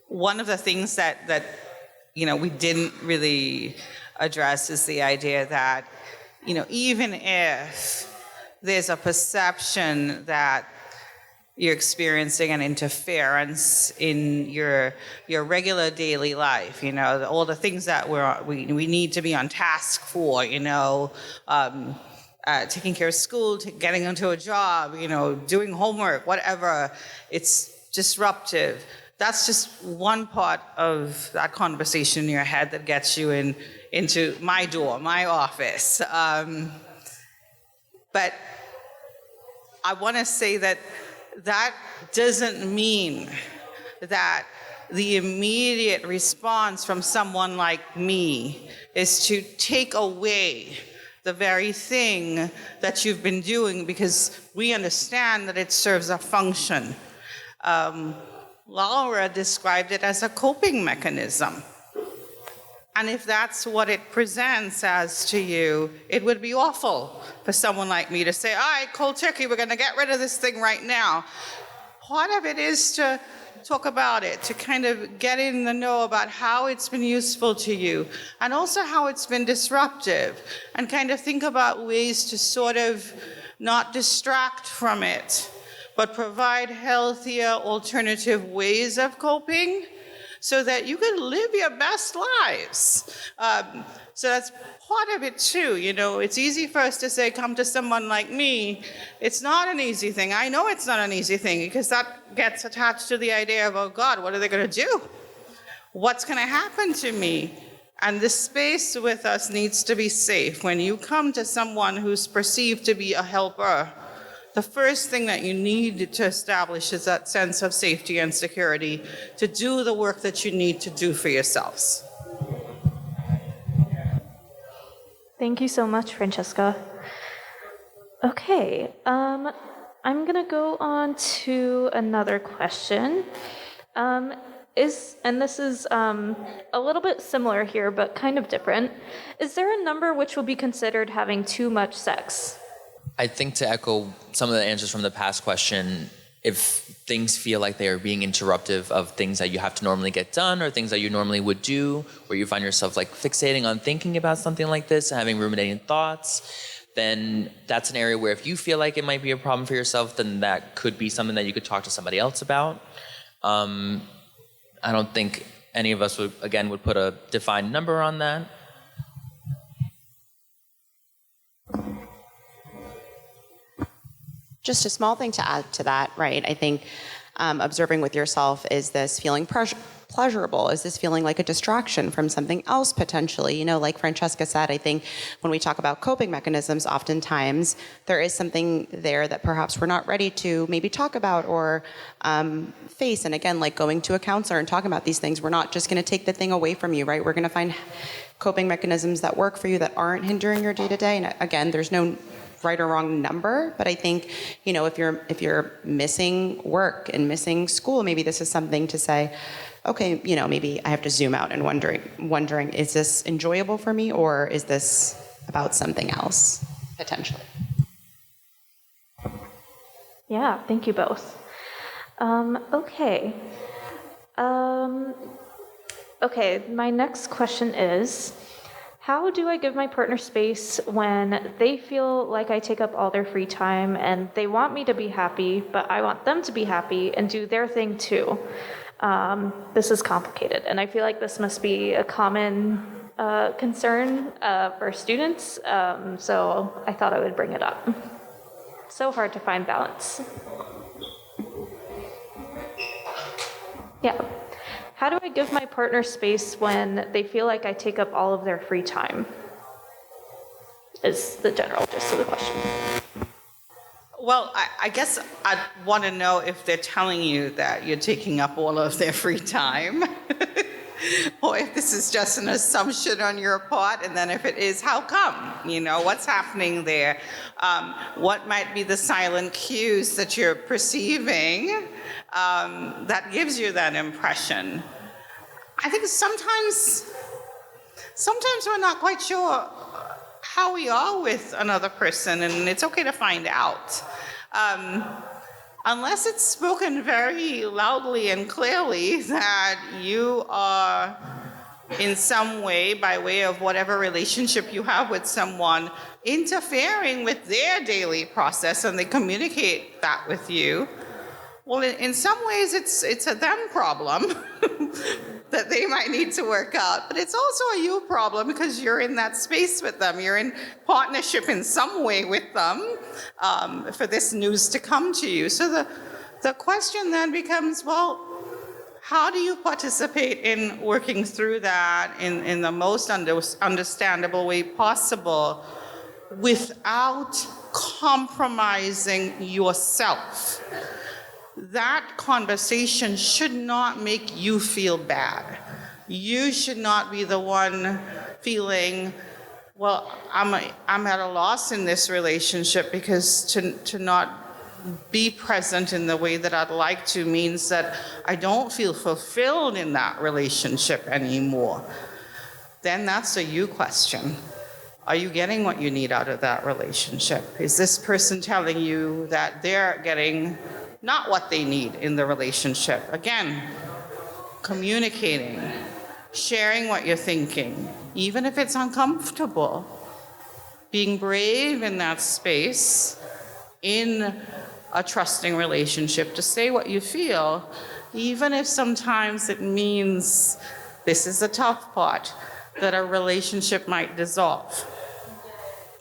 one of the things that we didn't really address is the idea that even if there's a perception that you're experiencing an interference in your regular daily life, all the things that we need to be on task for, taking care of school, getting into a job, doing homework, whatever, it's disruptive. that's just one part of that conversation in your head that gets you into my door, my office. But I want to say that doesn't mean that the immediate response from someone like me is to take away the very thing that you've been doing, because we understand that it serves a function. Laura described it as a coping mechanism. And if that's what it presents as to you, it would be awful for someone like me to say, all right, cold turkey, we're going to get rid of this thing right now. Part of it is to talk about it, to kind of get in the know about how it's been useful to you, and also how it's been disruptive, and kind of think about ways to sort of not distract from it, but provide healthier alternative ways of coping so that you can live your best lives. So that's part of it too. You know, it's easy for us to say, come to someone like me. It's not an easy thing. I know it's not an easy thing, because that gets attached to the idea of, oh God, what are they going to do? What's going to happen to me? And the space with us needs to be safe. When you come to someone who's perceived to be a helper, the first thing that you need to establish is that sense of safety and security to do the work that you need to do for yourselves. Thank you so much, Francesca. Okay, I'm going to go on to another question. This is a little bit similar here, but kind of different. Is there a number which will be considered having too much sex? I think, to echo some of the answers from the past question, if things feel like they are being interruptive of things that you have to normally get done or things that you normally would do, where you find yourself like fixating on thinking about something like this and having ruminating thoughts, then that's an area where if you feel like it might be a problem for yourself, then that could be something that you could talk to somebody else about. I don't think any of us would put a defined number on that. Just a small thing to add to that, right? I think observing with yourself, is this feeling pleasurable? Is this feeling like a distraction from something else potentially? You know, like Francesca said, I think when we talk about coping mechanisms, oftentimes there is something there that perhaps we're not ready to maybe talk about or face. And again, like going to a counselor and talking about these things, we're not just going to take the thing away from you, right? We're going to find coping mechanisms that work for you that aren't hindering your day-to-day. And again, there's no right or wrong number, but I think, you know, if you're missing work and missing school, maybe this is something to say, okay, you know, maybe I have to zoom out and wondering, is this enjoyable for me, or is this about something else potentially? Yeah, thank you both. Okay. Okay, my next question is, how do I give my partner space when they feel like I take up all their free time and they want me to be happy, but I want them to be happy and do their thing too? This is complicated, and I feel like this must be a common concern for students, so I thought I would bring it up. So hard to find balance. Yeah. How do I give my partner space when they feel like I take up all of their free time? Is the general gist of the question. Well, I guess I'd want to know if they're telling you that you're taking up all of their free time, or if this is just an assumption on your part, and then if it is, how come? You know, what's happening there? What might be the silent cues that you're perceiving that gives you that impression? I think sometimes we're not quite sure how we are with another person, and it's okay to find out. Unless it's spoken very loudly and clearly that you are in some way, by way of whatever relationship you have with someone, interfering with their daily process, and they communicate that with you, well, in some ways it's a them problem that they might need to work out, but it's also a you problem because you're in that space with them. You're in partnership in some way with them for this news to come to you. So the question then becomes, well, How do you participate in working through that in the most understandable way possible without compromising yourself? That conversation should not make you feel bad. You should not be the one feeling, well, I'm at a loss in this relationship because to not be present in the way that I'd like to means that I don't feel fulfilled in that relationship anymore. Then that's a you question. Are you getting what you need out of that relationship? Is this person telling you that they're getting not what they need in the relationship? Again, communicating, sharing what you're thinking, even if it's uncomfortable, being brave in that space, in a trusting relationship, to say what you feel, even if sometimes it means, this is the tough part, that a relationship might dissolve.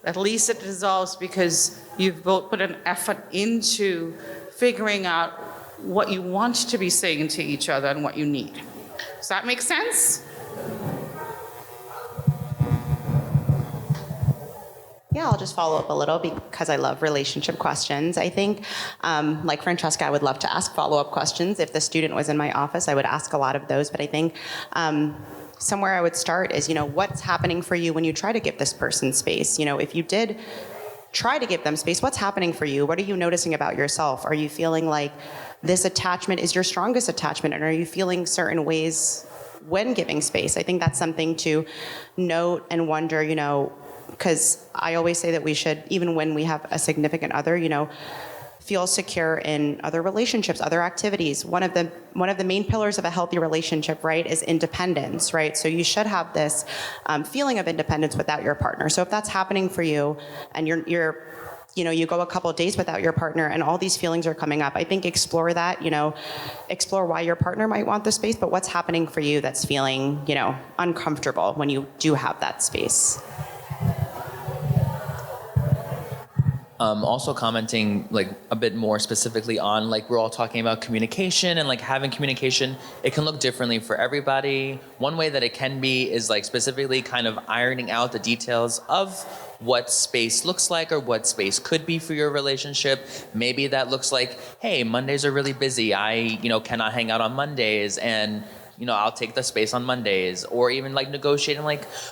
At least it dissolves because you've both put an effort into figuring out what you want to be saying to each other and what you need. Does that make sense? Yeah, I'll just follow up a little because I love relationship questions. I think, like Francesca, I would love to ask follow-up questions. If the student was in my office, I would ask a lot of those. But I think somewhere I would start is, what's happening for you when you try to give this person space? If you did try to give them space, what's happening for you? What are you noticing about yourself? Are you feeling like this attachment is your strongest attachment? And are you feeling certain ways when giving space? I think that's something to note and wonder, because I always say that we should, even when we have a significant other, feel secure in other relationships, other activities. One of the main pillars of a healthy relationship, right, is independence, right? So you should have this feeling of independence without your partner. So if that's happening for you, and you go a couple of days without your partner, and all these feelings are coming up, I think explore that. Explore why your partner might want the space, but what's happening for you that's feeling, uncomfortable when you do have that space. Also commenting a bit more specifically on we're all talking about communication and having communication, it can look differently for everybody. One way that it can be is specifically kind of ironing out the details of what space looks like or what space could be for your relationship. Maybe that looks like, hey, Mondays are really busy. I cannot hang out on Mondays, and I'll take the space on Mondays. Or even negotiating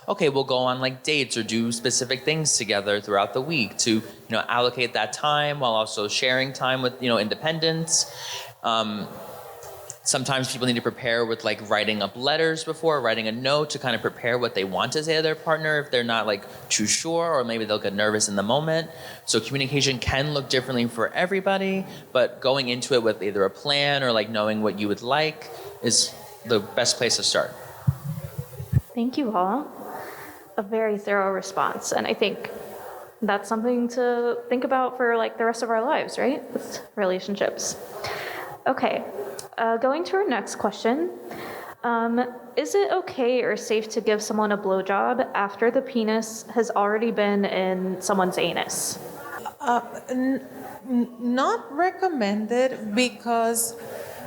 okay, we'll go on dates or do specific things together throughout the week to, allocate that time while also sharing time with, independence. Sometimes people need to prepare with writing up letters before, writing a note to kind of prepare what they want to say to their partner if they're not too sure, or maybe they'll get nervous in the moment. So communication can look differently for everybody, but going into it with either a plan or knowing what you would like is the best place to start. Thank you all. A very thorough response, and I think that's something to think about for the rest of our lives, right? With relationships. Okay, going to our next question. Is it okay or safe to give someone a blowjob after the penis has already been in someone's anus? Not recommended, because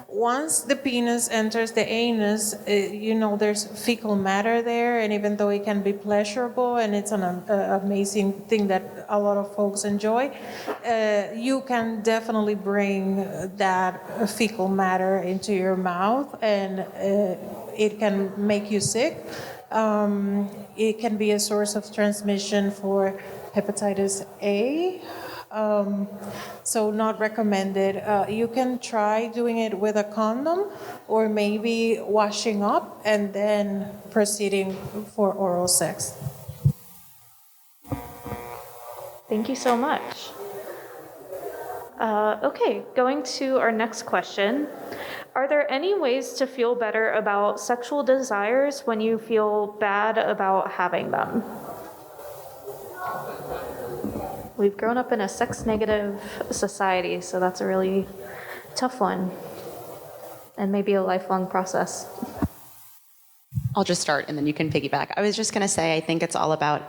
once the penis enters the anus, there's fecal matter there, and even though it can be pleasurable and it's an amazing thing that a lot of folks enjoy, you can definitely bring that fecal matter into your mouth, and it can make you sick. It can be a source of transmission for hepatitis A. So not recommended. You can try doing it with a condom, or maybe washing up and then proceeding for oral sex. Thank you so much. Okay, going to our next question. Are there any ways to feel better about sexual desires when you feel bad about having them? We've grown up in a sex-negative society, so that's a really tough one, and maybe a lifelong process. I'll just start, and then you can piggyback. I was just going to say, I think it's all about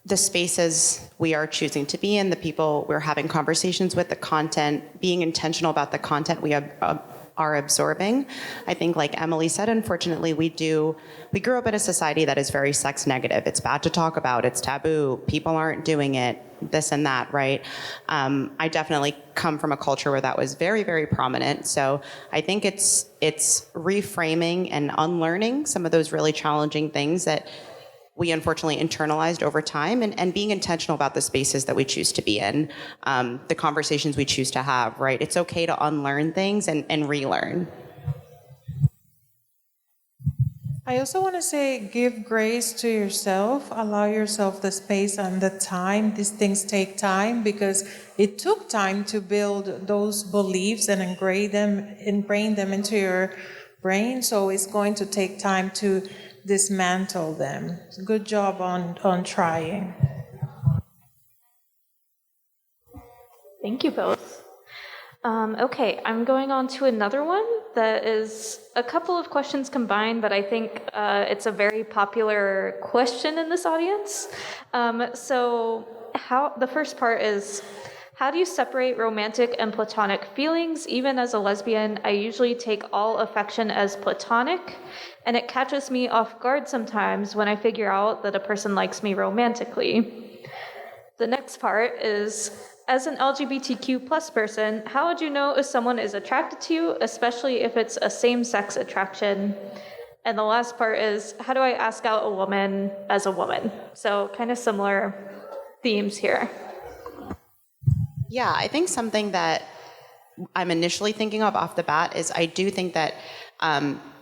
the spaces we are choosing to be in, the people we're having conversations with, the content, being intentional about the content we are absorbing. I think, like Emily said, unfortunately, we grew up in a society that is very sex negative. It's bad to talk about, it's taboo, people aren't doing it, this and that, right? I definitely come from a culture where that was very, very prominent. So I think it's reframing and unlearning some of those really challenging things that we unfortunately internalized over time, and being intentional about the spaces that we choose to be in, the conversations we choose to have, right? It's okay to unlearn things and relearn. I also want to say, give grace to yourself, allow yourself the space and the time. These things take time because it took time to build those beliefs and ingrain them into your brain. So it's going to take time to dismantle them. Good job on trying. Thank you both. Okay, I'm going on to another one that is a couple of questions combined, but I think it's a very popular question in this audience. The first part is, how do you separate romantic and platonic feelings? Even as a lesbian, I usually take all affection as platonic, and it catches me off guard sometimes when I figure out that a person likes me romantically. The next part is, as an LGBTQ plus person, how would you know if someone is attracted to you, especially if it's a same-sex attraction? And the last part is, how do I ask out a woman as a woman? So kind of similar themes here. Yeah, I think something that I'm initially thinking of off the bat is I do think that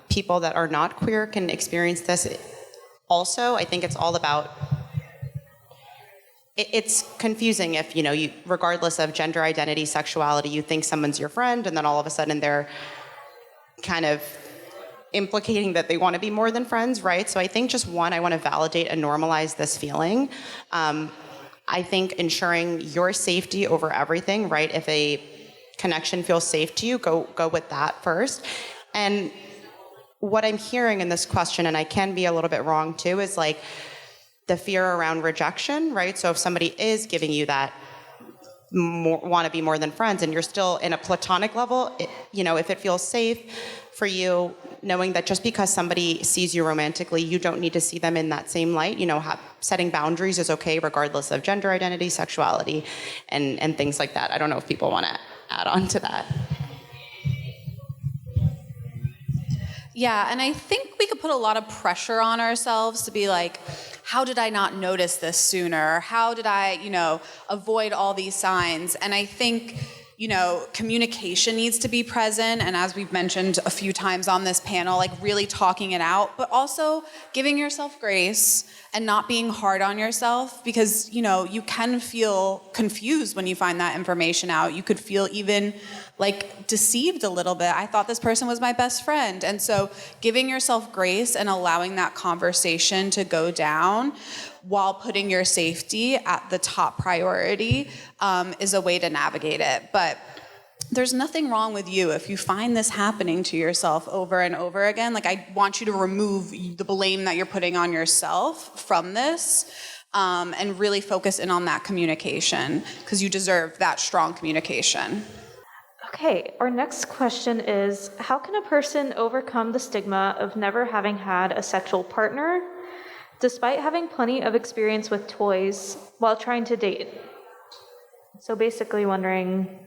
people that are not queer can experience this also. I think it's all about, it's confusing if, you, regardless of gender identity, sexuality, you think someone's your friend, and then all of a sudden they're kind of implicating that they want to be more than friends, right? So I think just one, I want to validate and normalize this feeling. I think ensuring your safety over everything, right? If a connection feels safe to you, go with that first. And what I'm hearing in this question, and I can be a little bit wrong too, is like the fear around rejection, right? So if somebody is giving you that want to be more than friends and you're still in a platonic level, if it feels safe for you, knowing that just because somebody sees you romantically, you don't need to see them in that same light. Setting boundaries is okay regardless of gender identity, sexuality, and things like that. I don't know if people want to add on to that. Yeah, and I think we could put a lot of pressure on ourselves to be like, how did I not notice this sooner? How did I, avoid all these signs? And I think, communication needs to be present. And as we've mentioned a few times on this panel, like really talking it out, but also giving yourself grace and not being hard on yourself, because, you can feel confused when you find that information out. You could feel even like deceived a little bit. I thought this person was my best friend. And so giving yourself grace and allowing that conversation to go down while putting your safety at the top priority is a way to navigate it. But there's nothing wrong with you if you find this happening to yourself over and over again. Like, I want you to remove the blame that you're putting on yourself from this and really focus in on that communication, because you deserve that strong communication. Okay, our next question is, how can a person overcome the stigma of never having had a sexual partner, despite having plenty of experience with toys, while trying to date? So basically wondering,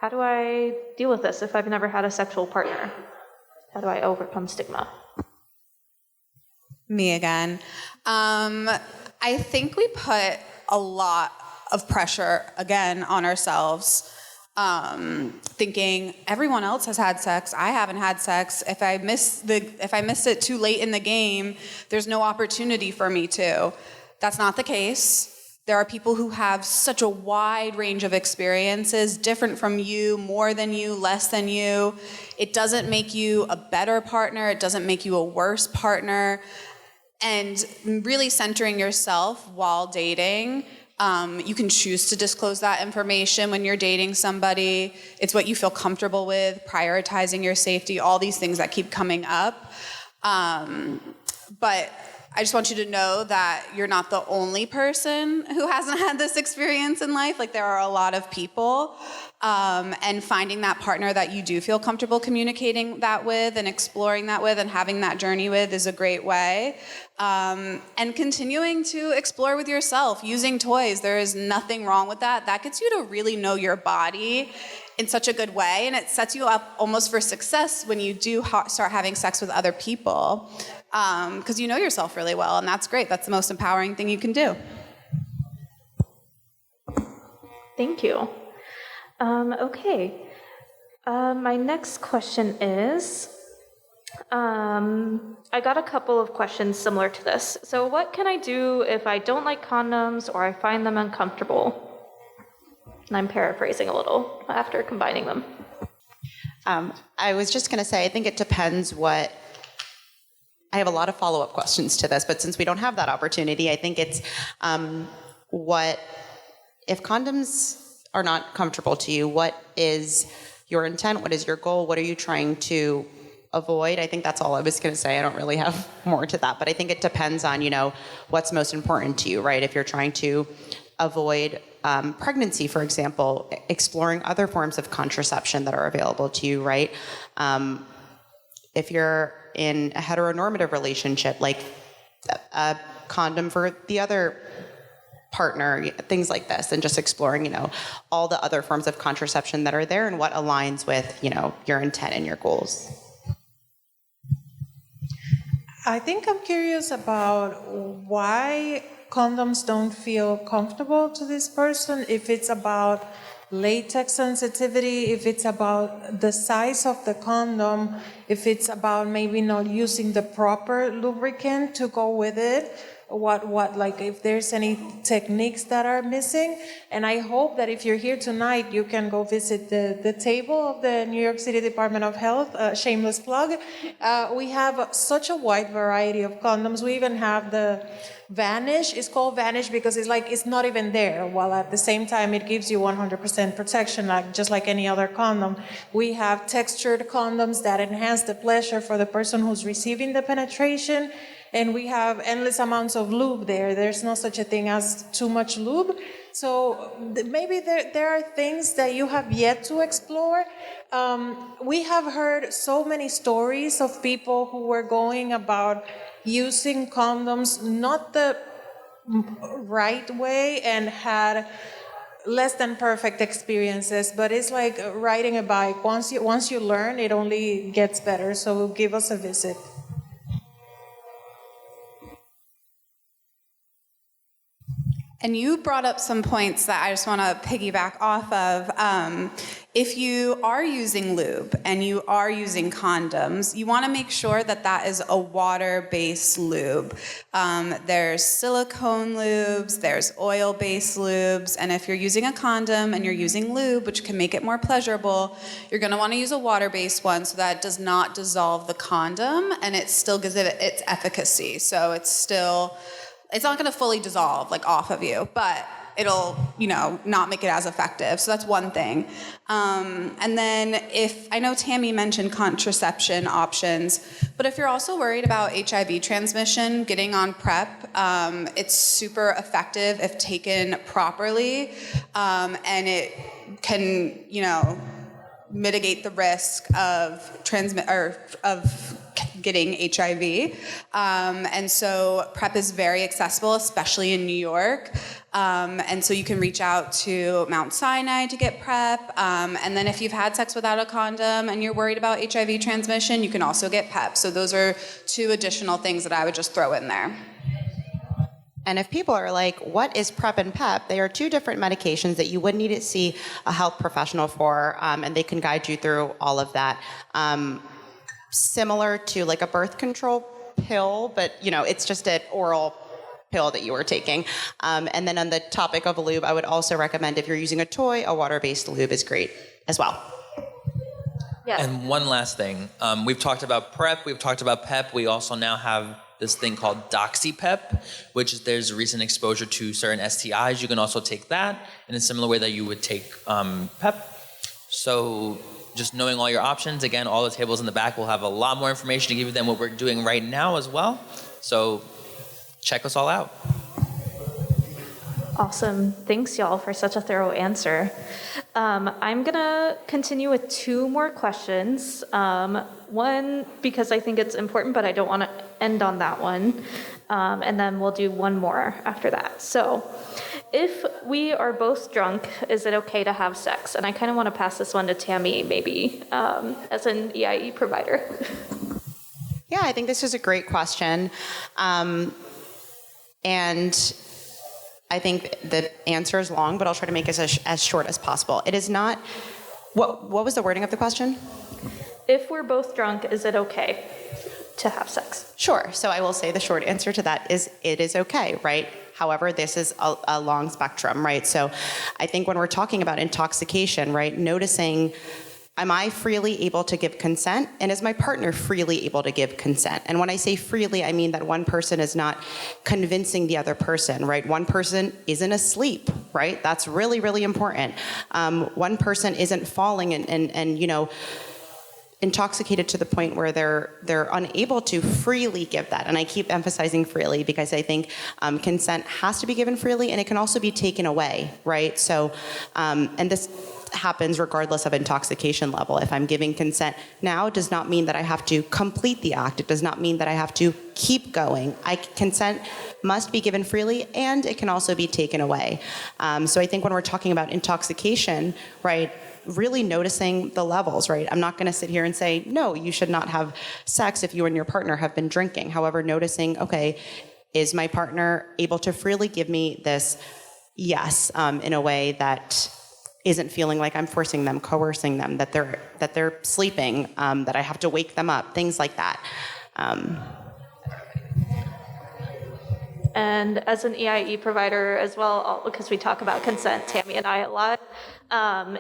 how do I deal with this if I've never had a sexual partner? How do I overcome stigma? Me again. I think we put a lot of pressure, again, on ourselves, thinking everyone else has had sex, I haven't had sex. If I miss it too late in the game, there's no opportunity for me to. That's not the case. There are people who have such a wide range of experiences, different from you, more than you, less than you. It doesn't make you a better partner. It doesn't make you a worse partner. And really centering yourself while dating. You can choose to disclose that information when you're dating somebody. It's what you feel comfortable with, prioritizing your safety, all these things that keep coming up. But I just want you to know that you're not the only person who hasn't had this experience in life. Like, there are a lot of people. And finding that partner that you do feel comfortable communicating that with and exploring that with and having that journey with is a great way. And continuing to explore with yourself, using toys. There is nothing wrong with that. That gets you to really know your body in such a good way, and it sets you up almost for success when you do start having sex with other people. Because you know yourself really well, and that's great. That's the most empowering thing you can do. Thank you. Okay. My next question is, I got a couple of questions similar to this. So what can I do if I don't like condoms or I find them uncomfortable? And I'm paraphrasing a little after combining them. I was just going to say, I think it depends what. I have a lot of follow-up questions to this, but since we don't have that opportunity, I think it's what if condoms are not comfortable to you, what is your intent? What is your goal? What are you trying to avoid? I think that's all I was going to say. I don't really have more to that, but I think it depends on, what's most important to you, right? If you're trying to avoid pregnancy, for example, exploring other forms of contraception that are available to you, right? If you're in a heteronormative relationship, like a condom for the other partner, things like this, and just exploring, all the other forms of contraception that are there and what aligns with, your intent and your goals. I think I'm curious about why condoms don't feel comfortable to this person, if it's about latex sensitivity, if it's about the size of the condom, if it's about maybe not using the proper lubricant to go with it, like if there's any techniques that are missing. And I hope that if you're here tonight, you can go visit the table of the New York City Department of Health, shameless plug. We have such a wide variety of condoms. We even have the Vanish. It's called Vanish because it's not even there, while at the same time it gives you 100% protection, just like any other condom. We have textured condoms that enhance the pleasure for the person who's receiving the penetration. And we have endless amounts of lube there. There's no such a thing as too much lube. So maybe there are things that you have yet to explore. We have heard so many stories of people who were going about using condoms not the right way and had less than perfect experiences, but it's like riding a bike. Once you learn, it only gets better. So give us a visit. And you brought up some points that I just want to piggyback off of. If you are using lube and you are using condoms, you want to make sure that that is a water-based lube. There's silicone lubes, there's oil-based lubes, and if you're using a condom and you're using lube, which can make it more pleasurable, you're going to want to use a water-based one so that it does not dissolve the condom and it still gives it its efficacy. So it's not going to fully dissolve off of you, but it'll, not make it as effective. So that's one thing. And then I know Tammy mentioned contraception options, but if you're also worried about HIV transmission, getting on PrEP, it's super effective if taken properly, and it can, mitigate the risk of getting HIV. And so PrEP is very accessible, especially in New York. And so you can reach out to Mount Sinai to get PrEP. And then if you've had sex without a condom and you're worried about HIV transmission, you can also get PEP. So those are two additional things that I would just throw in there. And if people are like, what is PrEP and PEP? They are two different medications that you would need to see a health professional for, and they can guide you through all of that. Similar to a birth control pill, but it's just an oral pill that you are taking. And then on the topic of lube, I would also recommend if you're using a toy, a water-based lube is great as well. Yeah. And one last thing. We've talked about PrEP, we've talked about PEP. We also now have this thing called DoxyPEP, which is there's recent exposure to certain STIs. You can also take that in a similar way that you would take PEP. So just knowing all your options, again, all the tables in the back will have a lot more information to give you than what we're doing right now as well. So check us all out. Awesome. Thanks, y'all, for such a thorough answer. I'm going to continue with two more questions. One, because I think it's important, but I don't want to end on that one. And then we'll do one more after that. So, if we are both drunk, is it okay to have sex? And I kind of want to pass this one to Tammy, maybe, as an EIE provider. Yeah, I think this is a great question. And I think the answer is long, but I'll try to make it as short as possible. It is not, what was the wording of the question? If we're both drunk, is it okay to have sex? Sure. So I will say the short answer to that is it is okay, right? However, this is a long spectrum, right? So I think when we're talking about intoxication, right, noticing, am I freely able to give consent? And is my partner freely able to give consent? And when I say freely, I mean that one person is not convincing the other person, right? One person isn't asleep, right? That's really, really important. One person isn't falling and you know, intoxicated to the point where they're unable to freely give that. And I keep emphasizing freely because I think consent has to be given freely, and it can also be taken away, right? So, and this happens regardless of intoxication level. If I'm giving consent now, it does not mean that I have to complete the act. It does not mean that I have to keep going. Consent must be given freely, and it can also be taken away. So I think when we're talking about intoxication, right, really noticing the levels, right? I'm not going to sit here and say, no, you should not have sex if you and your partner have been drinking. However, noticing, okay, is my partner able to freely give me this yes in a way that isn't feeling like I'm forcing them, coercing them, that they're sleeping, that I have to wake them up, things like that. And as an EIE provider as well, because we talk about consent, Tammy and I, a lot,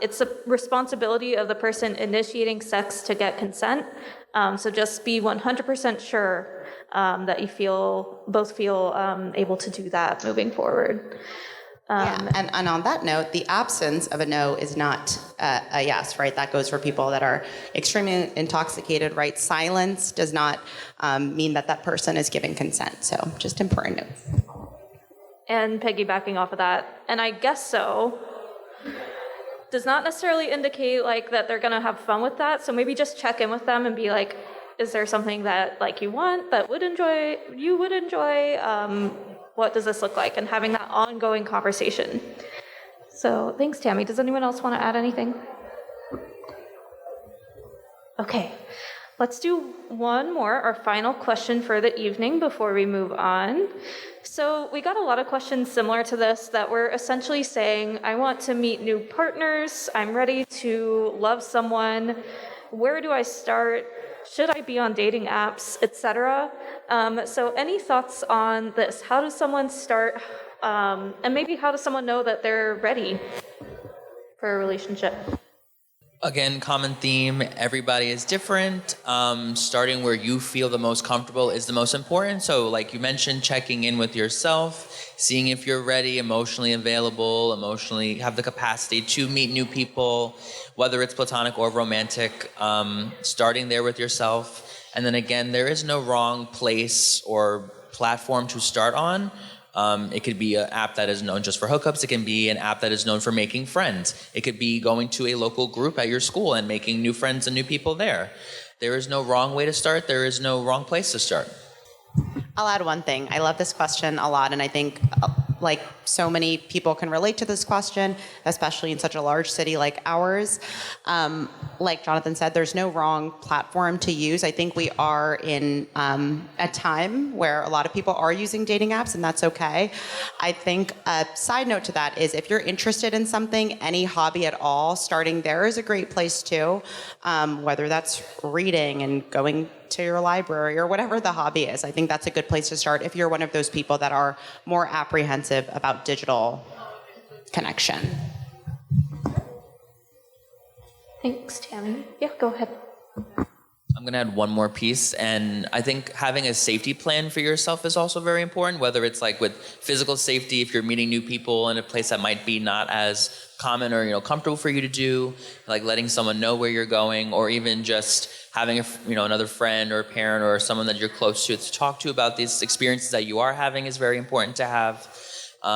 it's the responsibility of the person initiating sex to get consent. So just be 100% sure that you both feel able to do that moving forward. And on that note, the absence of a no is not a yes, right? That goes for people that are extremely intoxicated, right? Silence does not mean that person is giving consent. So just important notes. And piggybacking off of that, and I guess so, does not necessarily indicate like that they're gonna have fun with that. So maybe just check in with them and be like, is there something that like you want that you would enjoy? What does this look like? And having that ongoing conversation. So thanks, Tammy. Does anyone else want to add anything? Okay, let's do one more, our final question for the evening before we move on. So we got a lot of questions similar to this that were essentially saying, I want to meet new partners, I'm ready to love someone, where do I start? Should I be on dating apps, etc.? So any thoughts on this? How does someone start, and maybe how does someone know that they're ready for a relationship? Again, common theme, everybody is different. Starting where you feel the most comfortable is the most important. So like you mentioned, checking in with yourself, seeing if you're ready, emotionally available, emotionally have the capacity to meet new people, whether it's platonic or romantic, starting there with yourself. And then again, there is no wrong place or platform to start on. It could be an app that is known just for hookups. It can be an app that is known for making friends. It could be going to a local group at your school and making new friends and new people there. There is no wrong way to start. There is no wrong place to start. I'll add one thing. I love this question a lot, and I think like so many people can relate to this question, especially in such a large city like ours. Like Jonathan said, there's no wrong platform to use. I think we are in a time where a lot of people are using dating apps, and that's okay. I think a side note to that is if you're interested in something, any hobby at all, starting there is a great place too, whether that's reading and going to your library or whatever the hobby is. I think that's a good place to start if you're one of those people that are more apprehensive about digital connection. Thanks, Tammy. Yeah, go ahead. I'm going to add one more piece, and I think having a safety plan for yourself is also very important, whether it's like with physical safety, if you're meeting new people in a place that might be not as common or comfortable for you to do, like letting someone know where you're going, or even just having another friend or a parent or someone that you're close to talk to about these experiences that you are having is very important to have.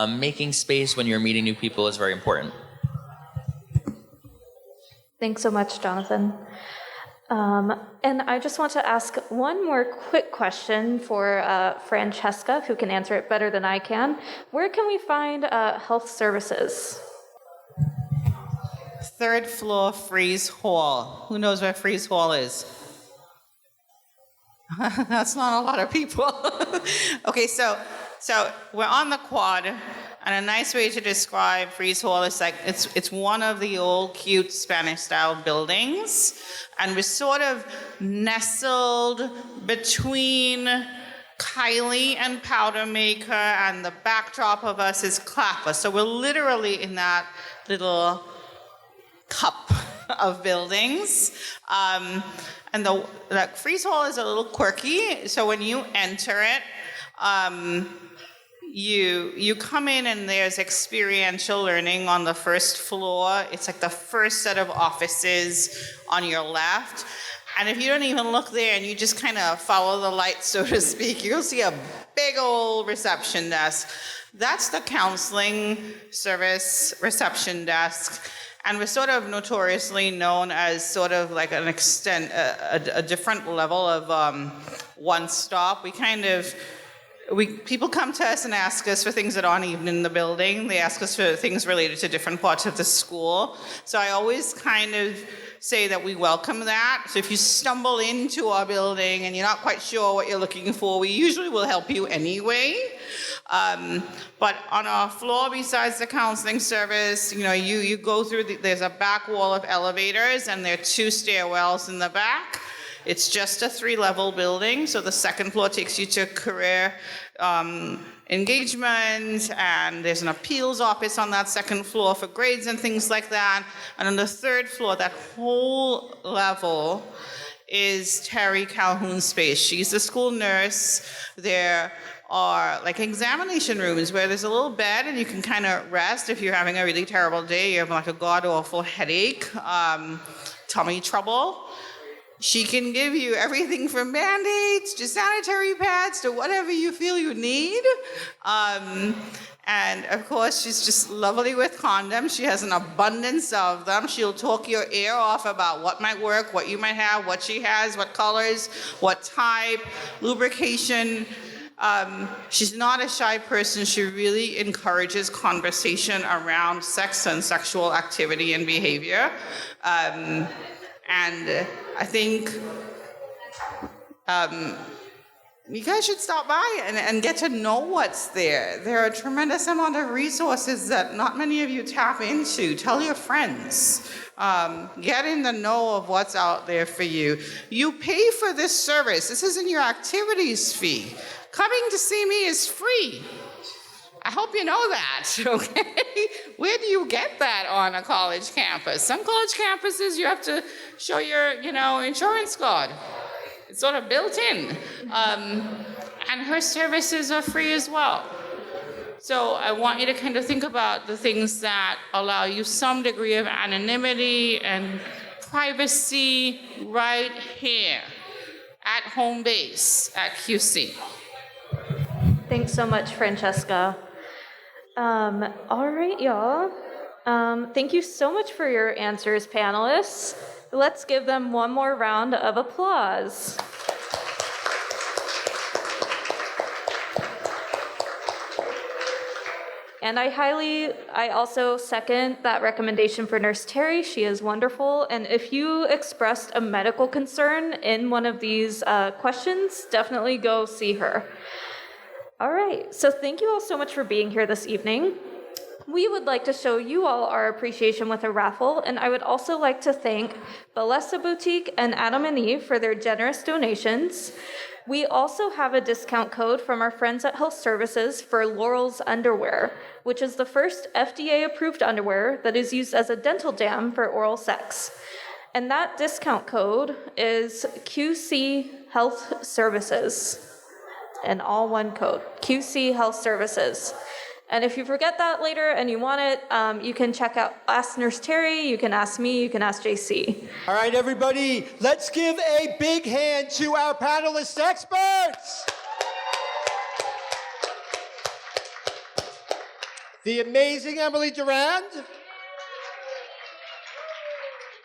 Making space when you're meeting new people is very important. Thanks so much, Jonathan. And I just want to ask one more quick question for Francesca, who can answer it better than I can. Where can we find health services? 3rd floor, Freeze Hall. Who knows where Freeze Hall is? That's not a lot of people. Okay, so we're on the quad, and a nice way to describe Freeze Hall is like it's one of the old cute Spanish-style buildings, and we're sort of nestled between Kylie and Powdermaker, and the backdrop of us is Clapper. So we're literally in that little cup of buildings. And the Freeze Hall is a little quirky. So when you enter it, you come in and there's experiential learning on the 1st floor. It's like the first set of offices on your left. And if you don't even look there and you just kind of follow the light, so to speak, you'll see a big old reception desk. That's the counseling service reception desk. And we're sort of notoriously known as sort of like a different level of one-stop. People come to us and ask us for things that aren't even in the building. They ask us for things related to different parts of the school. So I always kind of say that we welcome that. So if you stumble into our building and you're not quite sure what you're looking for, we usually will help you anyway. But on our floor, besides the counseling service, you go through, there's a back wall of elevators, and there are 2 stairwells in the back. It's just a 3-level building, so the 2nd floor takes you to career engagement, and there's an appeals office on that 2nd floor for grades and things like that. And on the 3rd floor, that whole level is Terry Calhoun's space. She's the school nurse. There are like examination rooms where there's a little bed and you can kind of rest if you're having a really terrible day, you have like a god-awful headache, tummy trouble. She can give you everything from Band-Aids to sanitary pads to whatever you feel you need. And of course, she's just lovely with condoms. She has an abundance of them. She'll talk your ear off about what might work, what you might have, what she has, what colors, what type, lubrication. She's not a shy person. She really encourages conversation around sex and sexual activity and behavior. And I think you guys should stop by and get to know what's there. There are a tremendous amount of resources that not many of you tap into. Tell your friends. Get in the know of what's out there for you. You pay for this service. This isn't your activities fee. Coming to see me is free. I hope you know that, okay? Where do you get that on a college campus? Some college campuses, you have to show your, insurance card. It's sort of built in. And her services are free as well. So I want you to kind of think about the things that allow you some degree of anonymity and privacy right here at home base at QC. Thanks so much, Francesca. All right, y'all. Thank you so much for your answers, panelists. Let's give them one more round of applause. And I also second that recommendation for Nurse Terry. She is wonderful. And if you expressed a medical concern in one of these questions, definitely go see her. All right, so thank you all so much for being here this evening. We would like to show you all our appreciation with a raffle, and I would also like to thank Bellessa Boutique and Adam and Eve for their generous donations. We also have a discount code from our friends at Health Services for Laurel's underwear, which is the first FDA-approved underwear that is used as a dental dam for oral sex. And that discount code is QC Health Services. And all one code, QC Health Services. And if you forget that later and you want it, you can ask Nurse Terry, you can ask me, you can ask JC. All right, everybody, let's give a big hand to our panelist experts. The amazing Emily Durand.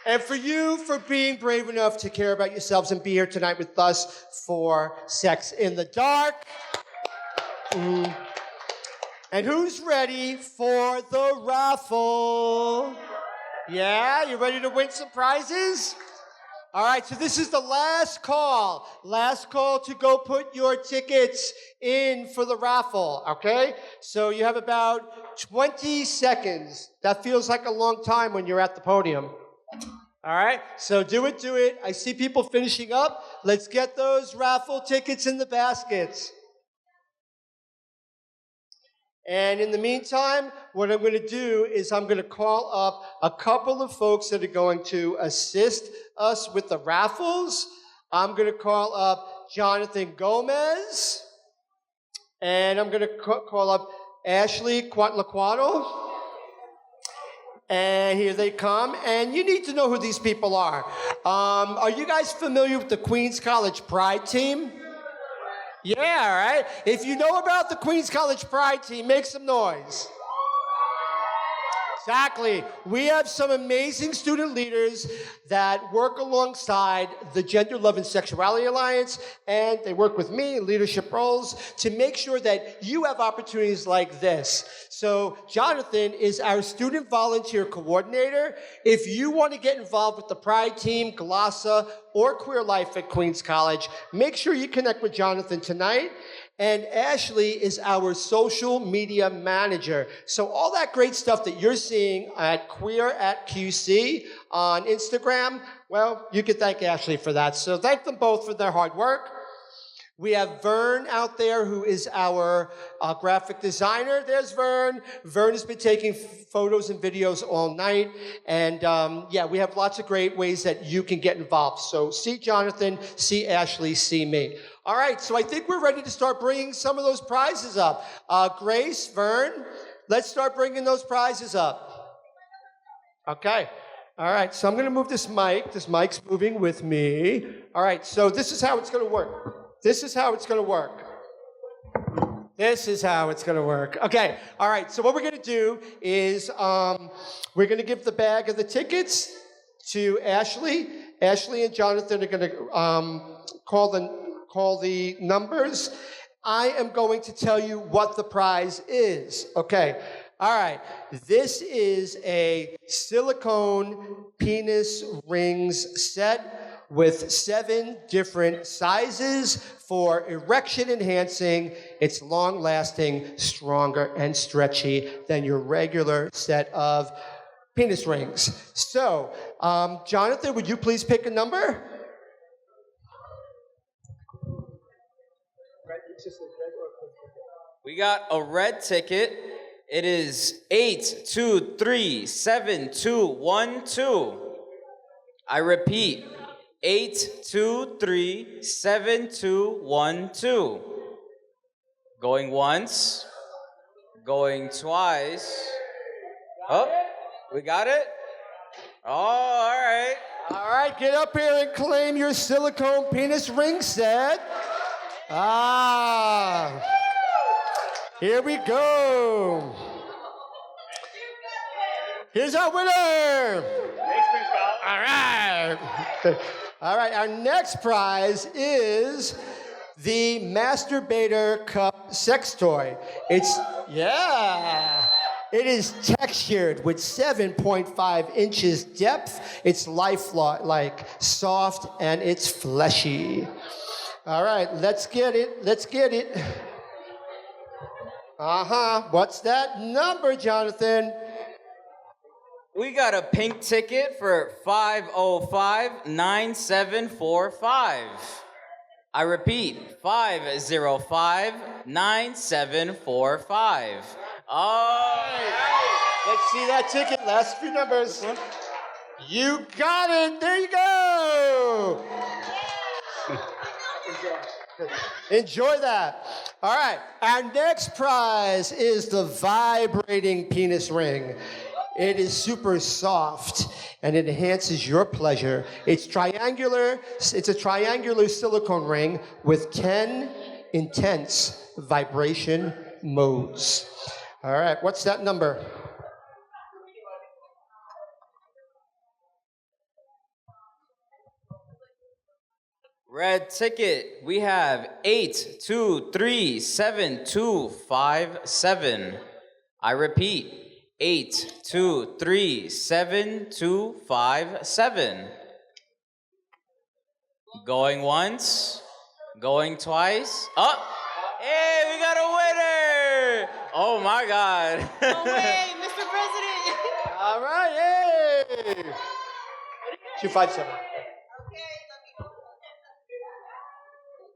And for you, for being brave enough to care about yourselves and be here tonight with us for Sex in the Dark. And who's ready for the raffle? Yeah, you ready to win some prizes? All right, so this is the last call. Last call to go put your tickets in for the raffle, okay? So you have about 20 seconds. That feels like a long time when you're at the podium. All right, so do it. I see people finishing up. Let's get those raffle tickets in the baskets. And in the meantime, what I'm going to do is I'm going to call up a couple of folks that are going to assist us with the raffles. I'm going to call up Jonathan Gomez, and I'm going to call up Ashley Quatlaquato. And here they come, and you need to know who these people are. Are you guys familiar with the Queens College Pride team? Yeah, all right. If you know about the Queens College Pride team, make some noise. Exactly. We have some amazing student leaders that work alongside the Gender, Love, and Sexuality Alliance, and they work with me in leadership roles to make sure that you have opportunities like this. So Jonathan is our student volunteer coordinator. If you want to get involved with the Pride team, Glossa, or Queer Life at Queens College, make sure you connect with Jonathan tonight. And Ashley is our social media manager. So all that great stuff that you're seeing at Queer at QC on Instagram, well, you can thank Ashley for that. So thank them both for their hard work. We have Vern out there, who is our graphic designer. There's Vern. Vern has been taking photos and videos all night. And yeah, we have lots of great ways that you can get involved. So see Jonathan, see Ashley, see me. All right, so I think we're ready to start bringing some of those prizes up. Grace, Vern, let's start bringing those prizes up. Okay. All right, so I'm going to move this mic. This mic's moving with me. All right, so this is how it's going to work. This is how it's going to work. This is how it's going to work. Okay, all right, so what we're going to do is we're going to give the bag of the tickets to Ashley. Ashley and Jonathan are going to call the numbers. I am going to tell you what the prize is. Okay, all right. This is a silicone penis rings set with 7 different sizes for erection enhancing. It's long lasting, stronger, and stretchy than your regular set of penis rings. So, Jonathan, would you please pick a number? We got a red ticket. It is 8237212. I repeat, 8237212. Going once, going twice. Oh, we got it? Oh, all right. All right, get up here and claim your silicone penis ring set. Here we go. Here's our winner. All right. All right, our next prize is the Masturbator Cup sex toy. It is textured with 7.5 inches depth. It's lifelike, soft, and it's fleshy. All right, let's get it. What's that number, Jonathan? We got a pink ticket for 505-9745. I repeat, 505-9745. All right. Let's see that ticket. Last few numbers. You got it. There you go. Enjoy that. All right. Our next prize is the vibrating penis ring. It is super soft and it enhances your pleasure. It's triangular. It's a triangular silicone ring with 10 intense vibration modes. All right. What's that number? Red ticket, we have 823727. I repeat, 823727. Going once, going twice. Oh, hey, we got a winner! Oh my God. No way, Mr. President. All right. Hey. 257.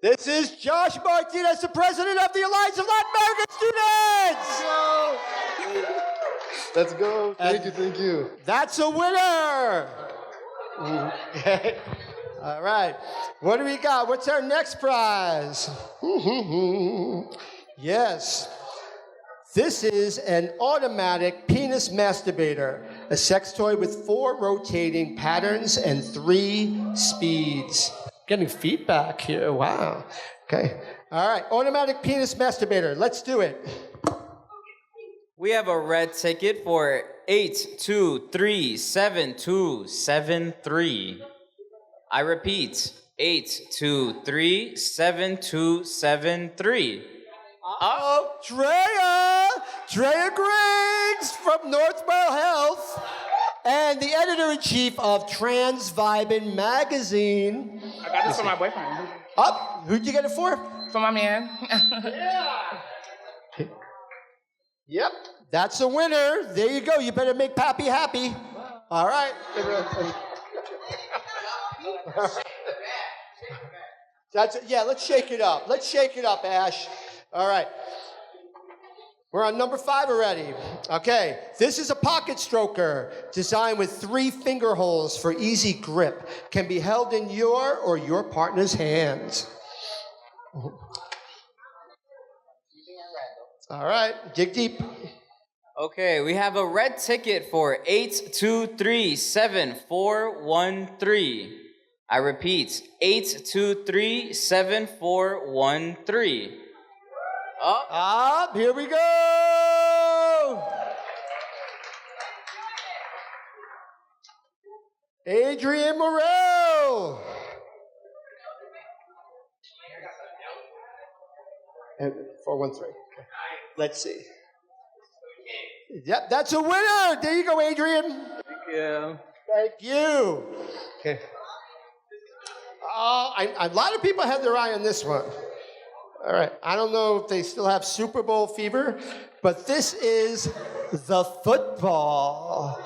This is Josh Martinez, the president of the Alliance of Latin American Students. Let's go. Thank you. That's a winner. Okay. All right. What do we got? What's our next prize? Yes. This is an automatic penis masturbator, a sex toy with 4 rotating patterns and 3 speeds. Getting feedback here. Wow. Okay. All right. Automatic penis masturbator. Let's do it. We have a red ticket for 823727. I repeat, 823727. Uh-oh. Drea Griggs from Northwell Health and the editor-in-chief of Trans Vibin magazine. I got this for my boyfriend. Up. Who'd you get it for? For my man. Yep. That's a winner. There you go. You better make Pappy happy. All right. That's it. Yeah, let's shake it up. Let's shake it up, Ash. All right. We're on number 5 already. Okay. This is a pocket stroker designed with 3 finger holes for easy grip. Can be held in your or your partner's hands. All right. Dig deep. Okay, we have a red ticket for 823714. I repeat, 823714. Up, here we go. Adrian Morel. And 413. Let's see. Yep, that's a winner. There you go, Adrian. Thank you. Thank you. Okay. A lot of people had their eye on this one. All right. I don't know if they still have Super Bowl fever, but this is the football.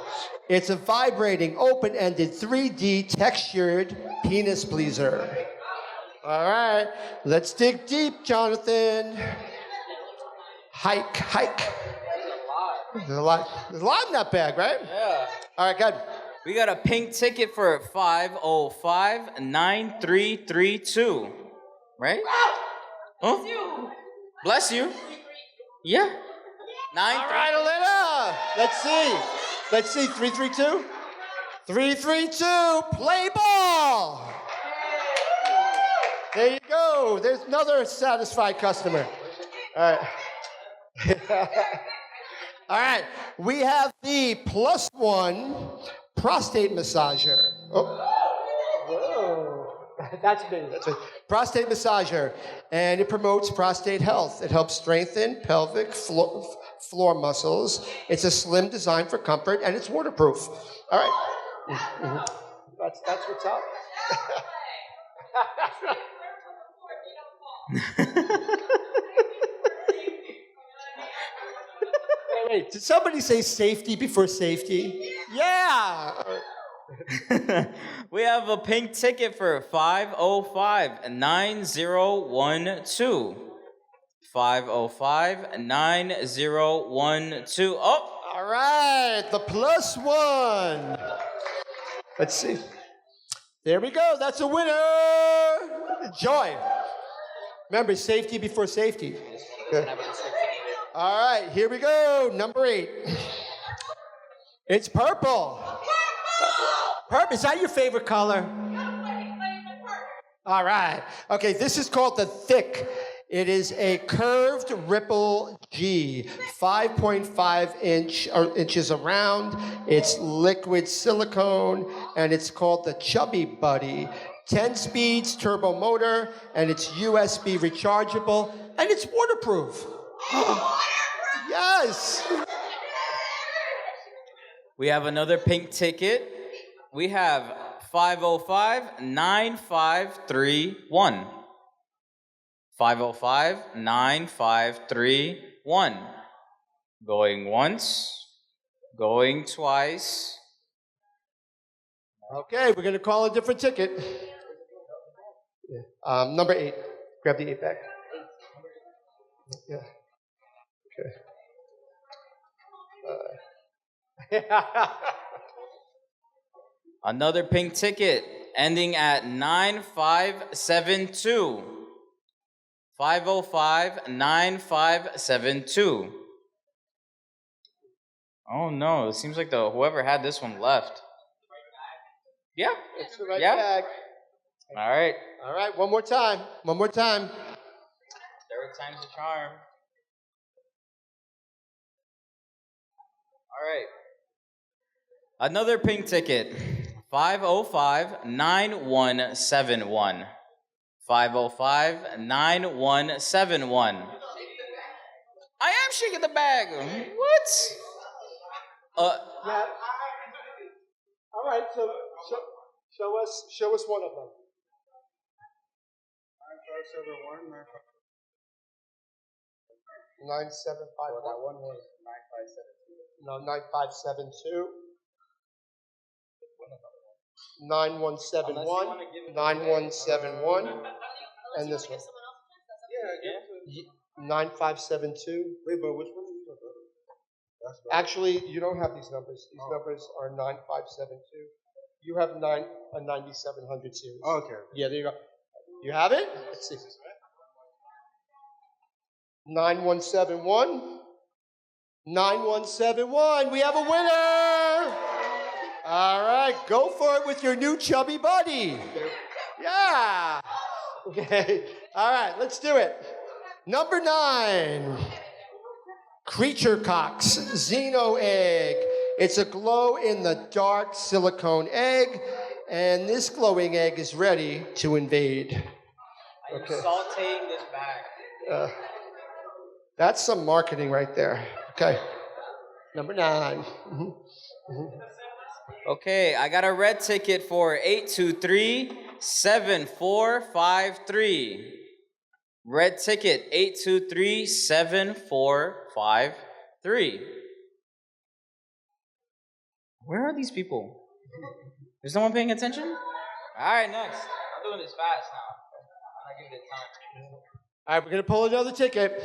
It's a vibrating, open-ended, 3D textured penis pleaser. All right. Let's dig deep, Jonathan. Hike. There's a lot in that bag, right? Yeah. All right, good. We got a pink ticket for 5059332. Right? Oh. Bless you. Yeah. 9. All right, Alina. Let's see. 332. 332. Play ball. There you go. There's another satisfied customer. All right. All right. We have the +1 prostate massager. Oh. Whoa. That's me. Prostate massager. And it promotes prostate health. It helps strengthen pelvic floor muscles. It's a slim design for comfort, and it's waterproof. All right. Mm-hmm. That's what's up. Wait, did somebody say safety before safety? Yeah. We have a pink ticket for 5059012. 5059012. Oh! All right, the +1. Let's see. There we go. That's a winner. Joy. Remember, safety before safety. Okay. All right, here we go. Number 8. It's purple. Purple, is that your favorite color? All right. Okay, this is called the Thick. It is a curved ripple G, 5.5 inches around. It's liquid silicone, and it's called the Chubby Buddy. 10 speeds, turbo motor, and it's USB rechargeable, and it's waterproof. Yes. We have another pink ticket. We have 505-9531. 505-9531. Going once, going twice. Okay, we're going to call a different ticket. Yeah. Number 8. Grab the 8 back. Yeah. Okay. Another pink ticket ending at 9572. 505-9572. Oh no, it seems like whoever had this one left. Yeah. It's the right Yeah. bag. All right. All right, one more time. One more time. Third time's the charm. All right. Another pink ticket. 505-9171. 505-9171. I am shaking the bag. What? Yeah. All right, so show us one of them. 9751. That one was 9572. No, 9572. 9171. 9171. And this one. Yeah, 9572. Wait, but which one is your brother? Actually, you don't have these numbers. These numbers are 9572. You have 9700 series. Oh, okay. Yeah, there you go. You have it? Let's see. 9171. 9171. We have a winner. All right, go for it with your new chubby buddy. Yeah. Okay. All right, let's do it. Number 9. Creature Cox Xeno Egg. It's a glow-in-the-dark silicone egg, and this glowing egg is ready to invade. I'm sauteing this bag. That's some marketing right there. Okay. Number 9. Okay, I got a red ticket for 823-7453. Red ticket 823-7453. Where are these people? Is no one paying attention? All right, next. I'm doing this fast now. I'm not giving it time. All right, we're going to pull another ticket.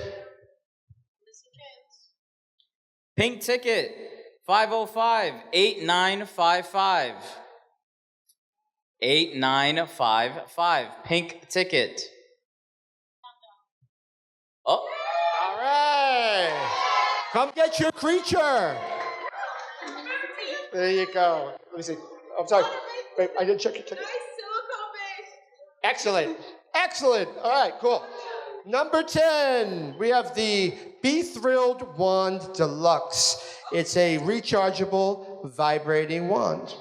Pink ticket 505-8955. 8955. Pink ticket. Oh. All right. Come get your creature. There you go. Let me see. I'm sorry. Wait, I didn't check it. Excellent. Excellent. All right, cool. Number 10, we have the Be Thrilled Wand Deluxe. It's a rechargeable, vibrating wand.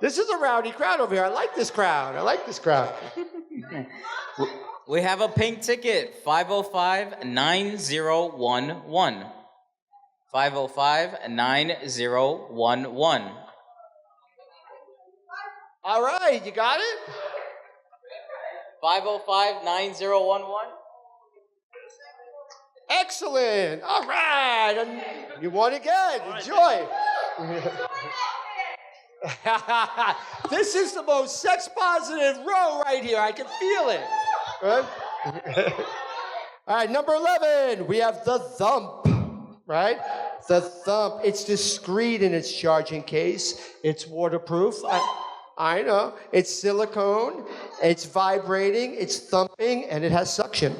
This is a rowdy crowd over here. I like this crowd. We have a pink ticket, 505-9011. 505-9011. All right, you got it? 505-9011. Excellent. All right. And you won again. Enjoy. This is the most sex-positive row right here. I can feel it. Right? All right, number 11, we have the Thump, right? The thump, it's discreet in its charging case. It's waterproof. I know. It's silicone. It's vibrating. It's thumping, and it has suction.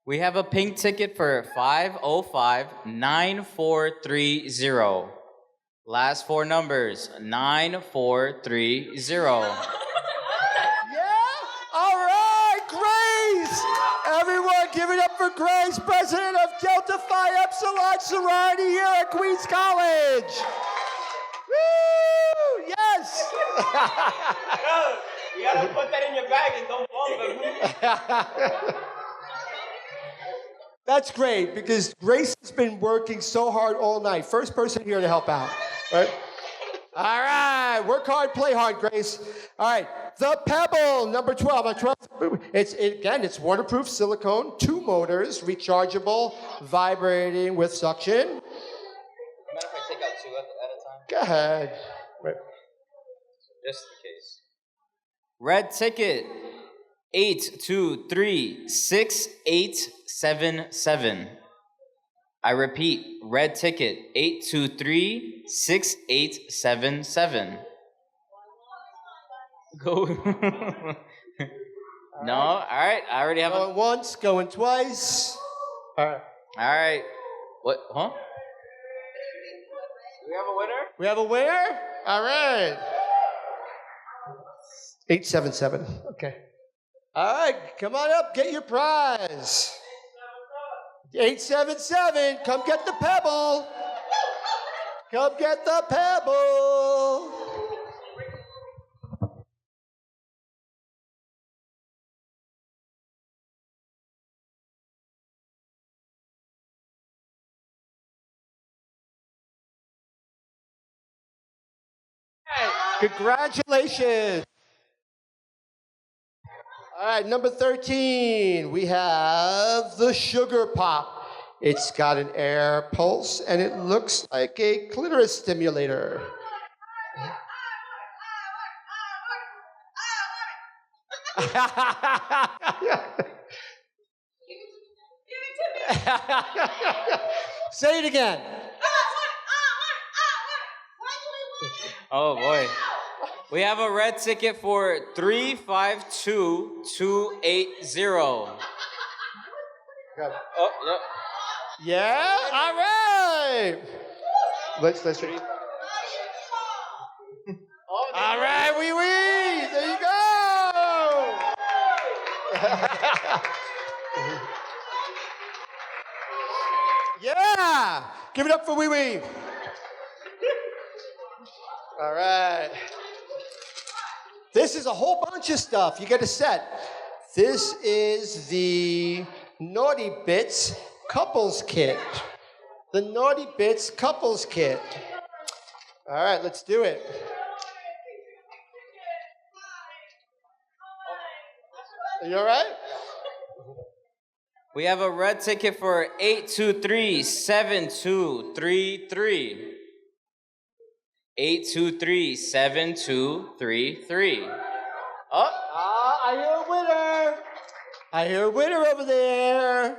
We have a pink ticket for 505-9430. Last four numbers, 9430. Yeah? All right, Grace! Everyone give it up for Grace, president of Delta Phi Epsilon sorority here at Queens College. Woo! Yes! You gotta put that in your bag and don't bump it. That's great because Grace has been working so hard all night. First person here to help out, right? All right, work hard, play hard, Grace. All right, the Pebble, number 12. It's waterproof silicone, 2 motors, rechargeable, vibrating with suction. Mind if I take out 2 at a time? Go ahead. Right. Just in case. Red ticket, 823-6877. I repeat, red ticket, 823-6877. Go. No, all right, I already have Going once, going twice. All right. All right. What, huh? We have a winner? We have a winner? All right. 877. Okay. All right, come on up, get your prize. 877, come get the Pebble. Come get the Pebble. Congratulations. All right, number 13, we have the Sugar Pop. It's got an air pulse, and it looks like a clitoris stimulator. Say it again. Oh, boy. We have a red ticket for 352280. Oh, yep. Yeah? All right. Let's read. All right, wee wee. There you go. Yeah. Give it up for wee wee. All right. This is a whole bunch of stuff. You get a set. This is the Naughty Bits Couples Kit. The Naughty Bits Couples Kit. All right, let's do it. Are you all right? We have a red ticket for 823-7233. 823-7233. Oh. I hear a winner. I hear a winner over there.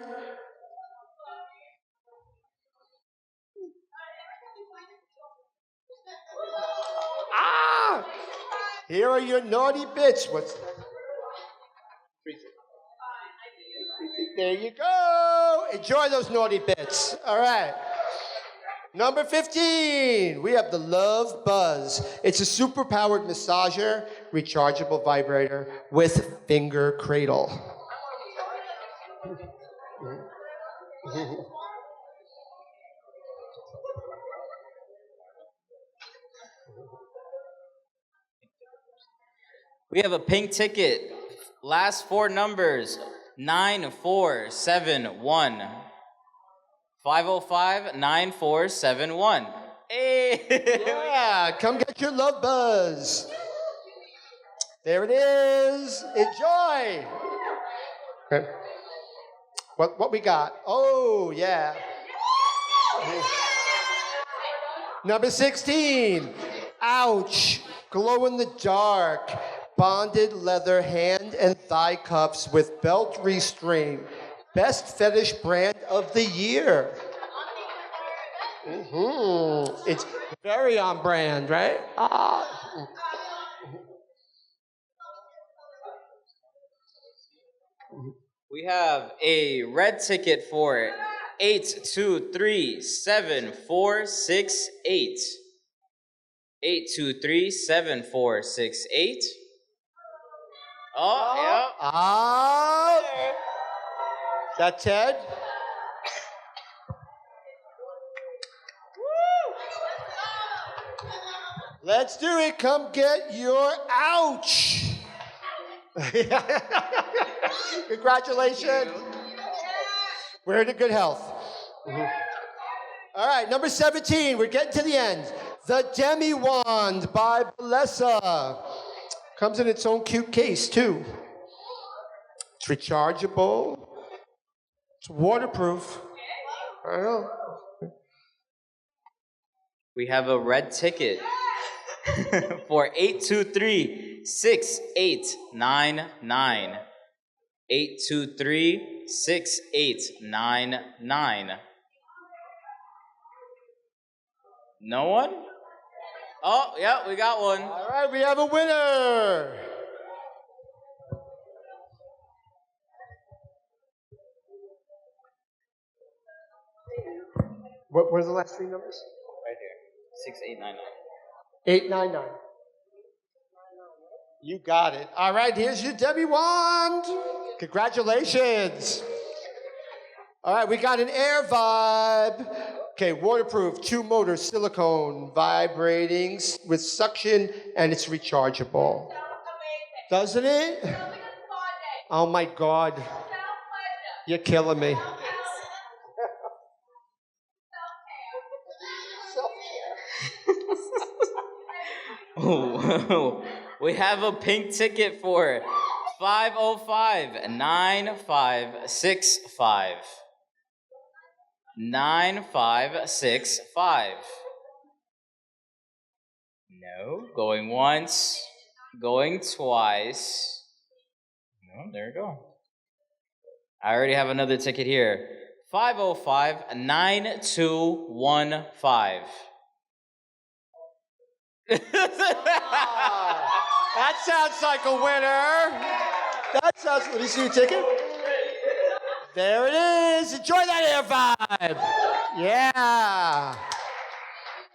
Ah! Here are your naughty bits. What's that? There you go. Enjoy those naughty bits. All right. Number 15, we have the Love Buzz. It's a super-powered massager, rechargeable vibrator with finger cradle. We have a pink ticket. Last 4 numbers, 9471. 505-9471. Hey! Yeah, come get your Love Buzz. There it is. Enjoy. Okay. What we got? Oh, yeah. Number 16. Ouch. Glow in the dark. bonded leather hand and thigh cuffs with belt restraint. Best fetish brand of the year. It's very on brand, right? We have a red ticket for 8237468. 8237468. Oh, yeah. Is that Ted? Let's do it. Come get your ouch. Congratulations. We're in good health. All right, number 17. We're getting to the end. The Demi Wand by Bellessa. Comes in its own cute case, too. It's rechargeable. It's waterproof. I don't know. We have a red ticket for 8236899. 8236899. No one? Oh, yeah, we got one. All right, we have a winner. What were the last three numbers? Right here. 6899. 899. You got it. All right, here's your Demi Wand. Congratulations. All right, we got an Air Vibe. Okay, waterproof, 2-motor silicone, vibrating with suction, and it's rechargeable. Doesn't it? Oh my God. You're killing me. Oh, we have a pink ticket for 505-9565. 9565. No, going once, going twice. No, there we go. I already have another ticket here. 505-9215. That sounds like a winner. That sounds. Let me see your ticket. There it is. Enjoy that Air Vibe. Yeah.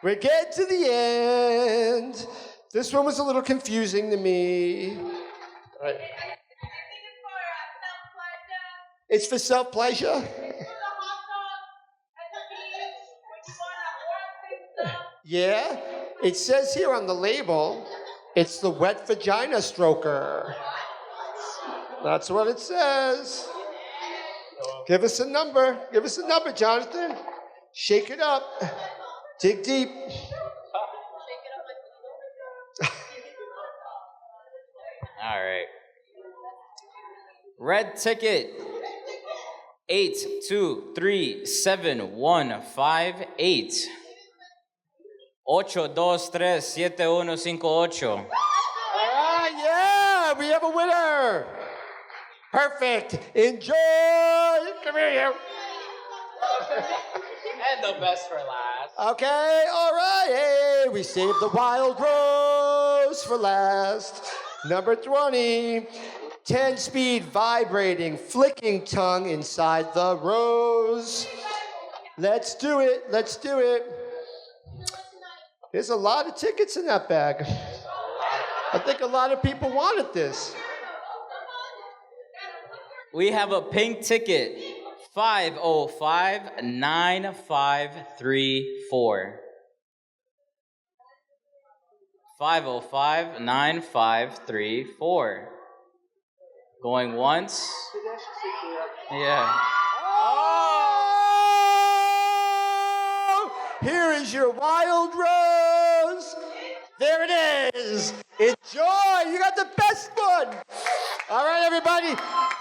We're getting to the end. This one was a little confusing to me. All right. It's for self-pleasure. Yeah. It says here on the label, it's the wet vagina stroker. That's what it says. Give us a number. Give us a number, Jonathan. Shake it up. Dig deep. All right. Red ticket. 8237158. 8237158. Yeah, we have a winner. Perfect. Enjoy. Come here, you. And the best for last. Okay, all right. Hey, we saved the wild rose for last. Number 20. 10-speed vibrating, flicking tongue inside the rose. Let's do it. Let's do it. There's a lot of tickets in that bag. I think a lot of people wanted this. We have a pink ticket. 505-9534. 505-9534. Going once. Yeah. Oh! Here is your wild rose. There it is. Enjoy. You got the best one. All right, everybody.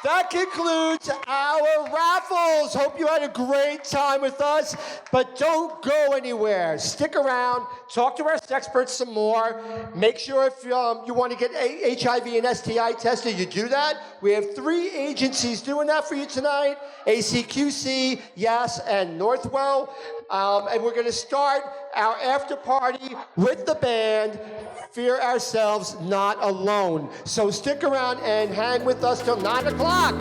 That concludes our raffles. Hope you had a great time with us, but don't go anywhere. Stick around, talk to our experts some more. Make sure if you want to get HIV and STI tested, you do that. We have 3 agencies doing that for you tonight: ACQC, Yes, and Northwell. And we're going to start our after party with the band, Fear Ourselves Not Alone. So stick around and hang with us till 9 o'clock.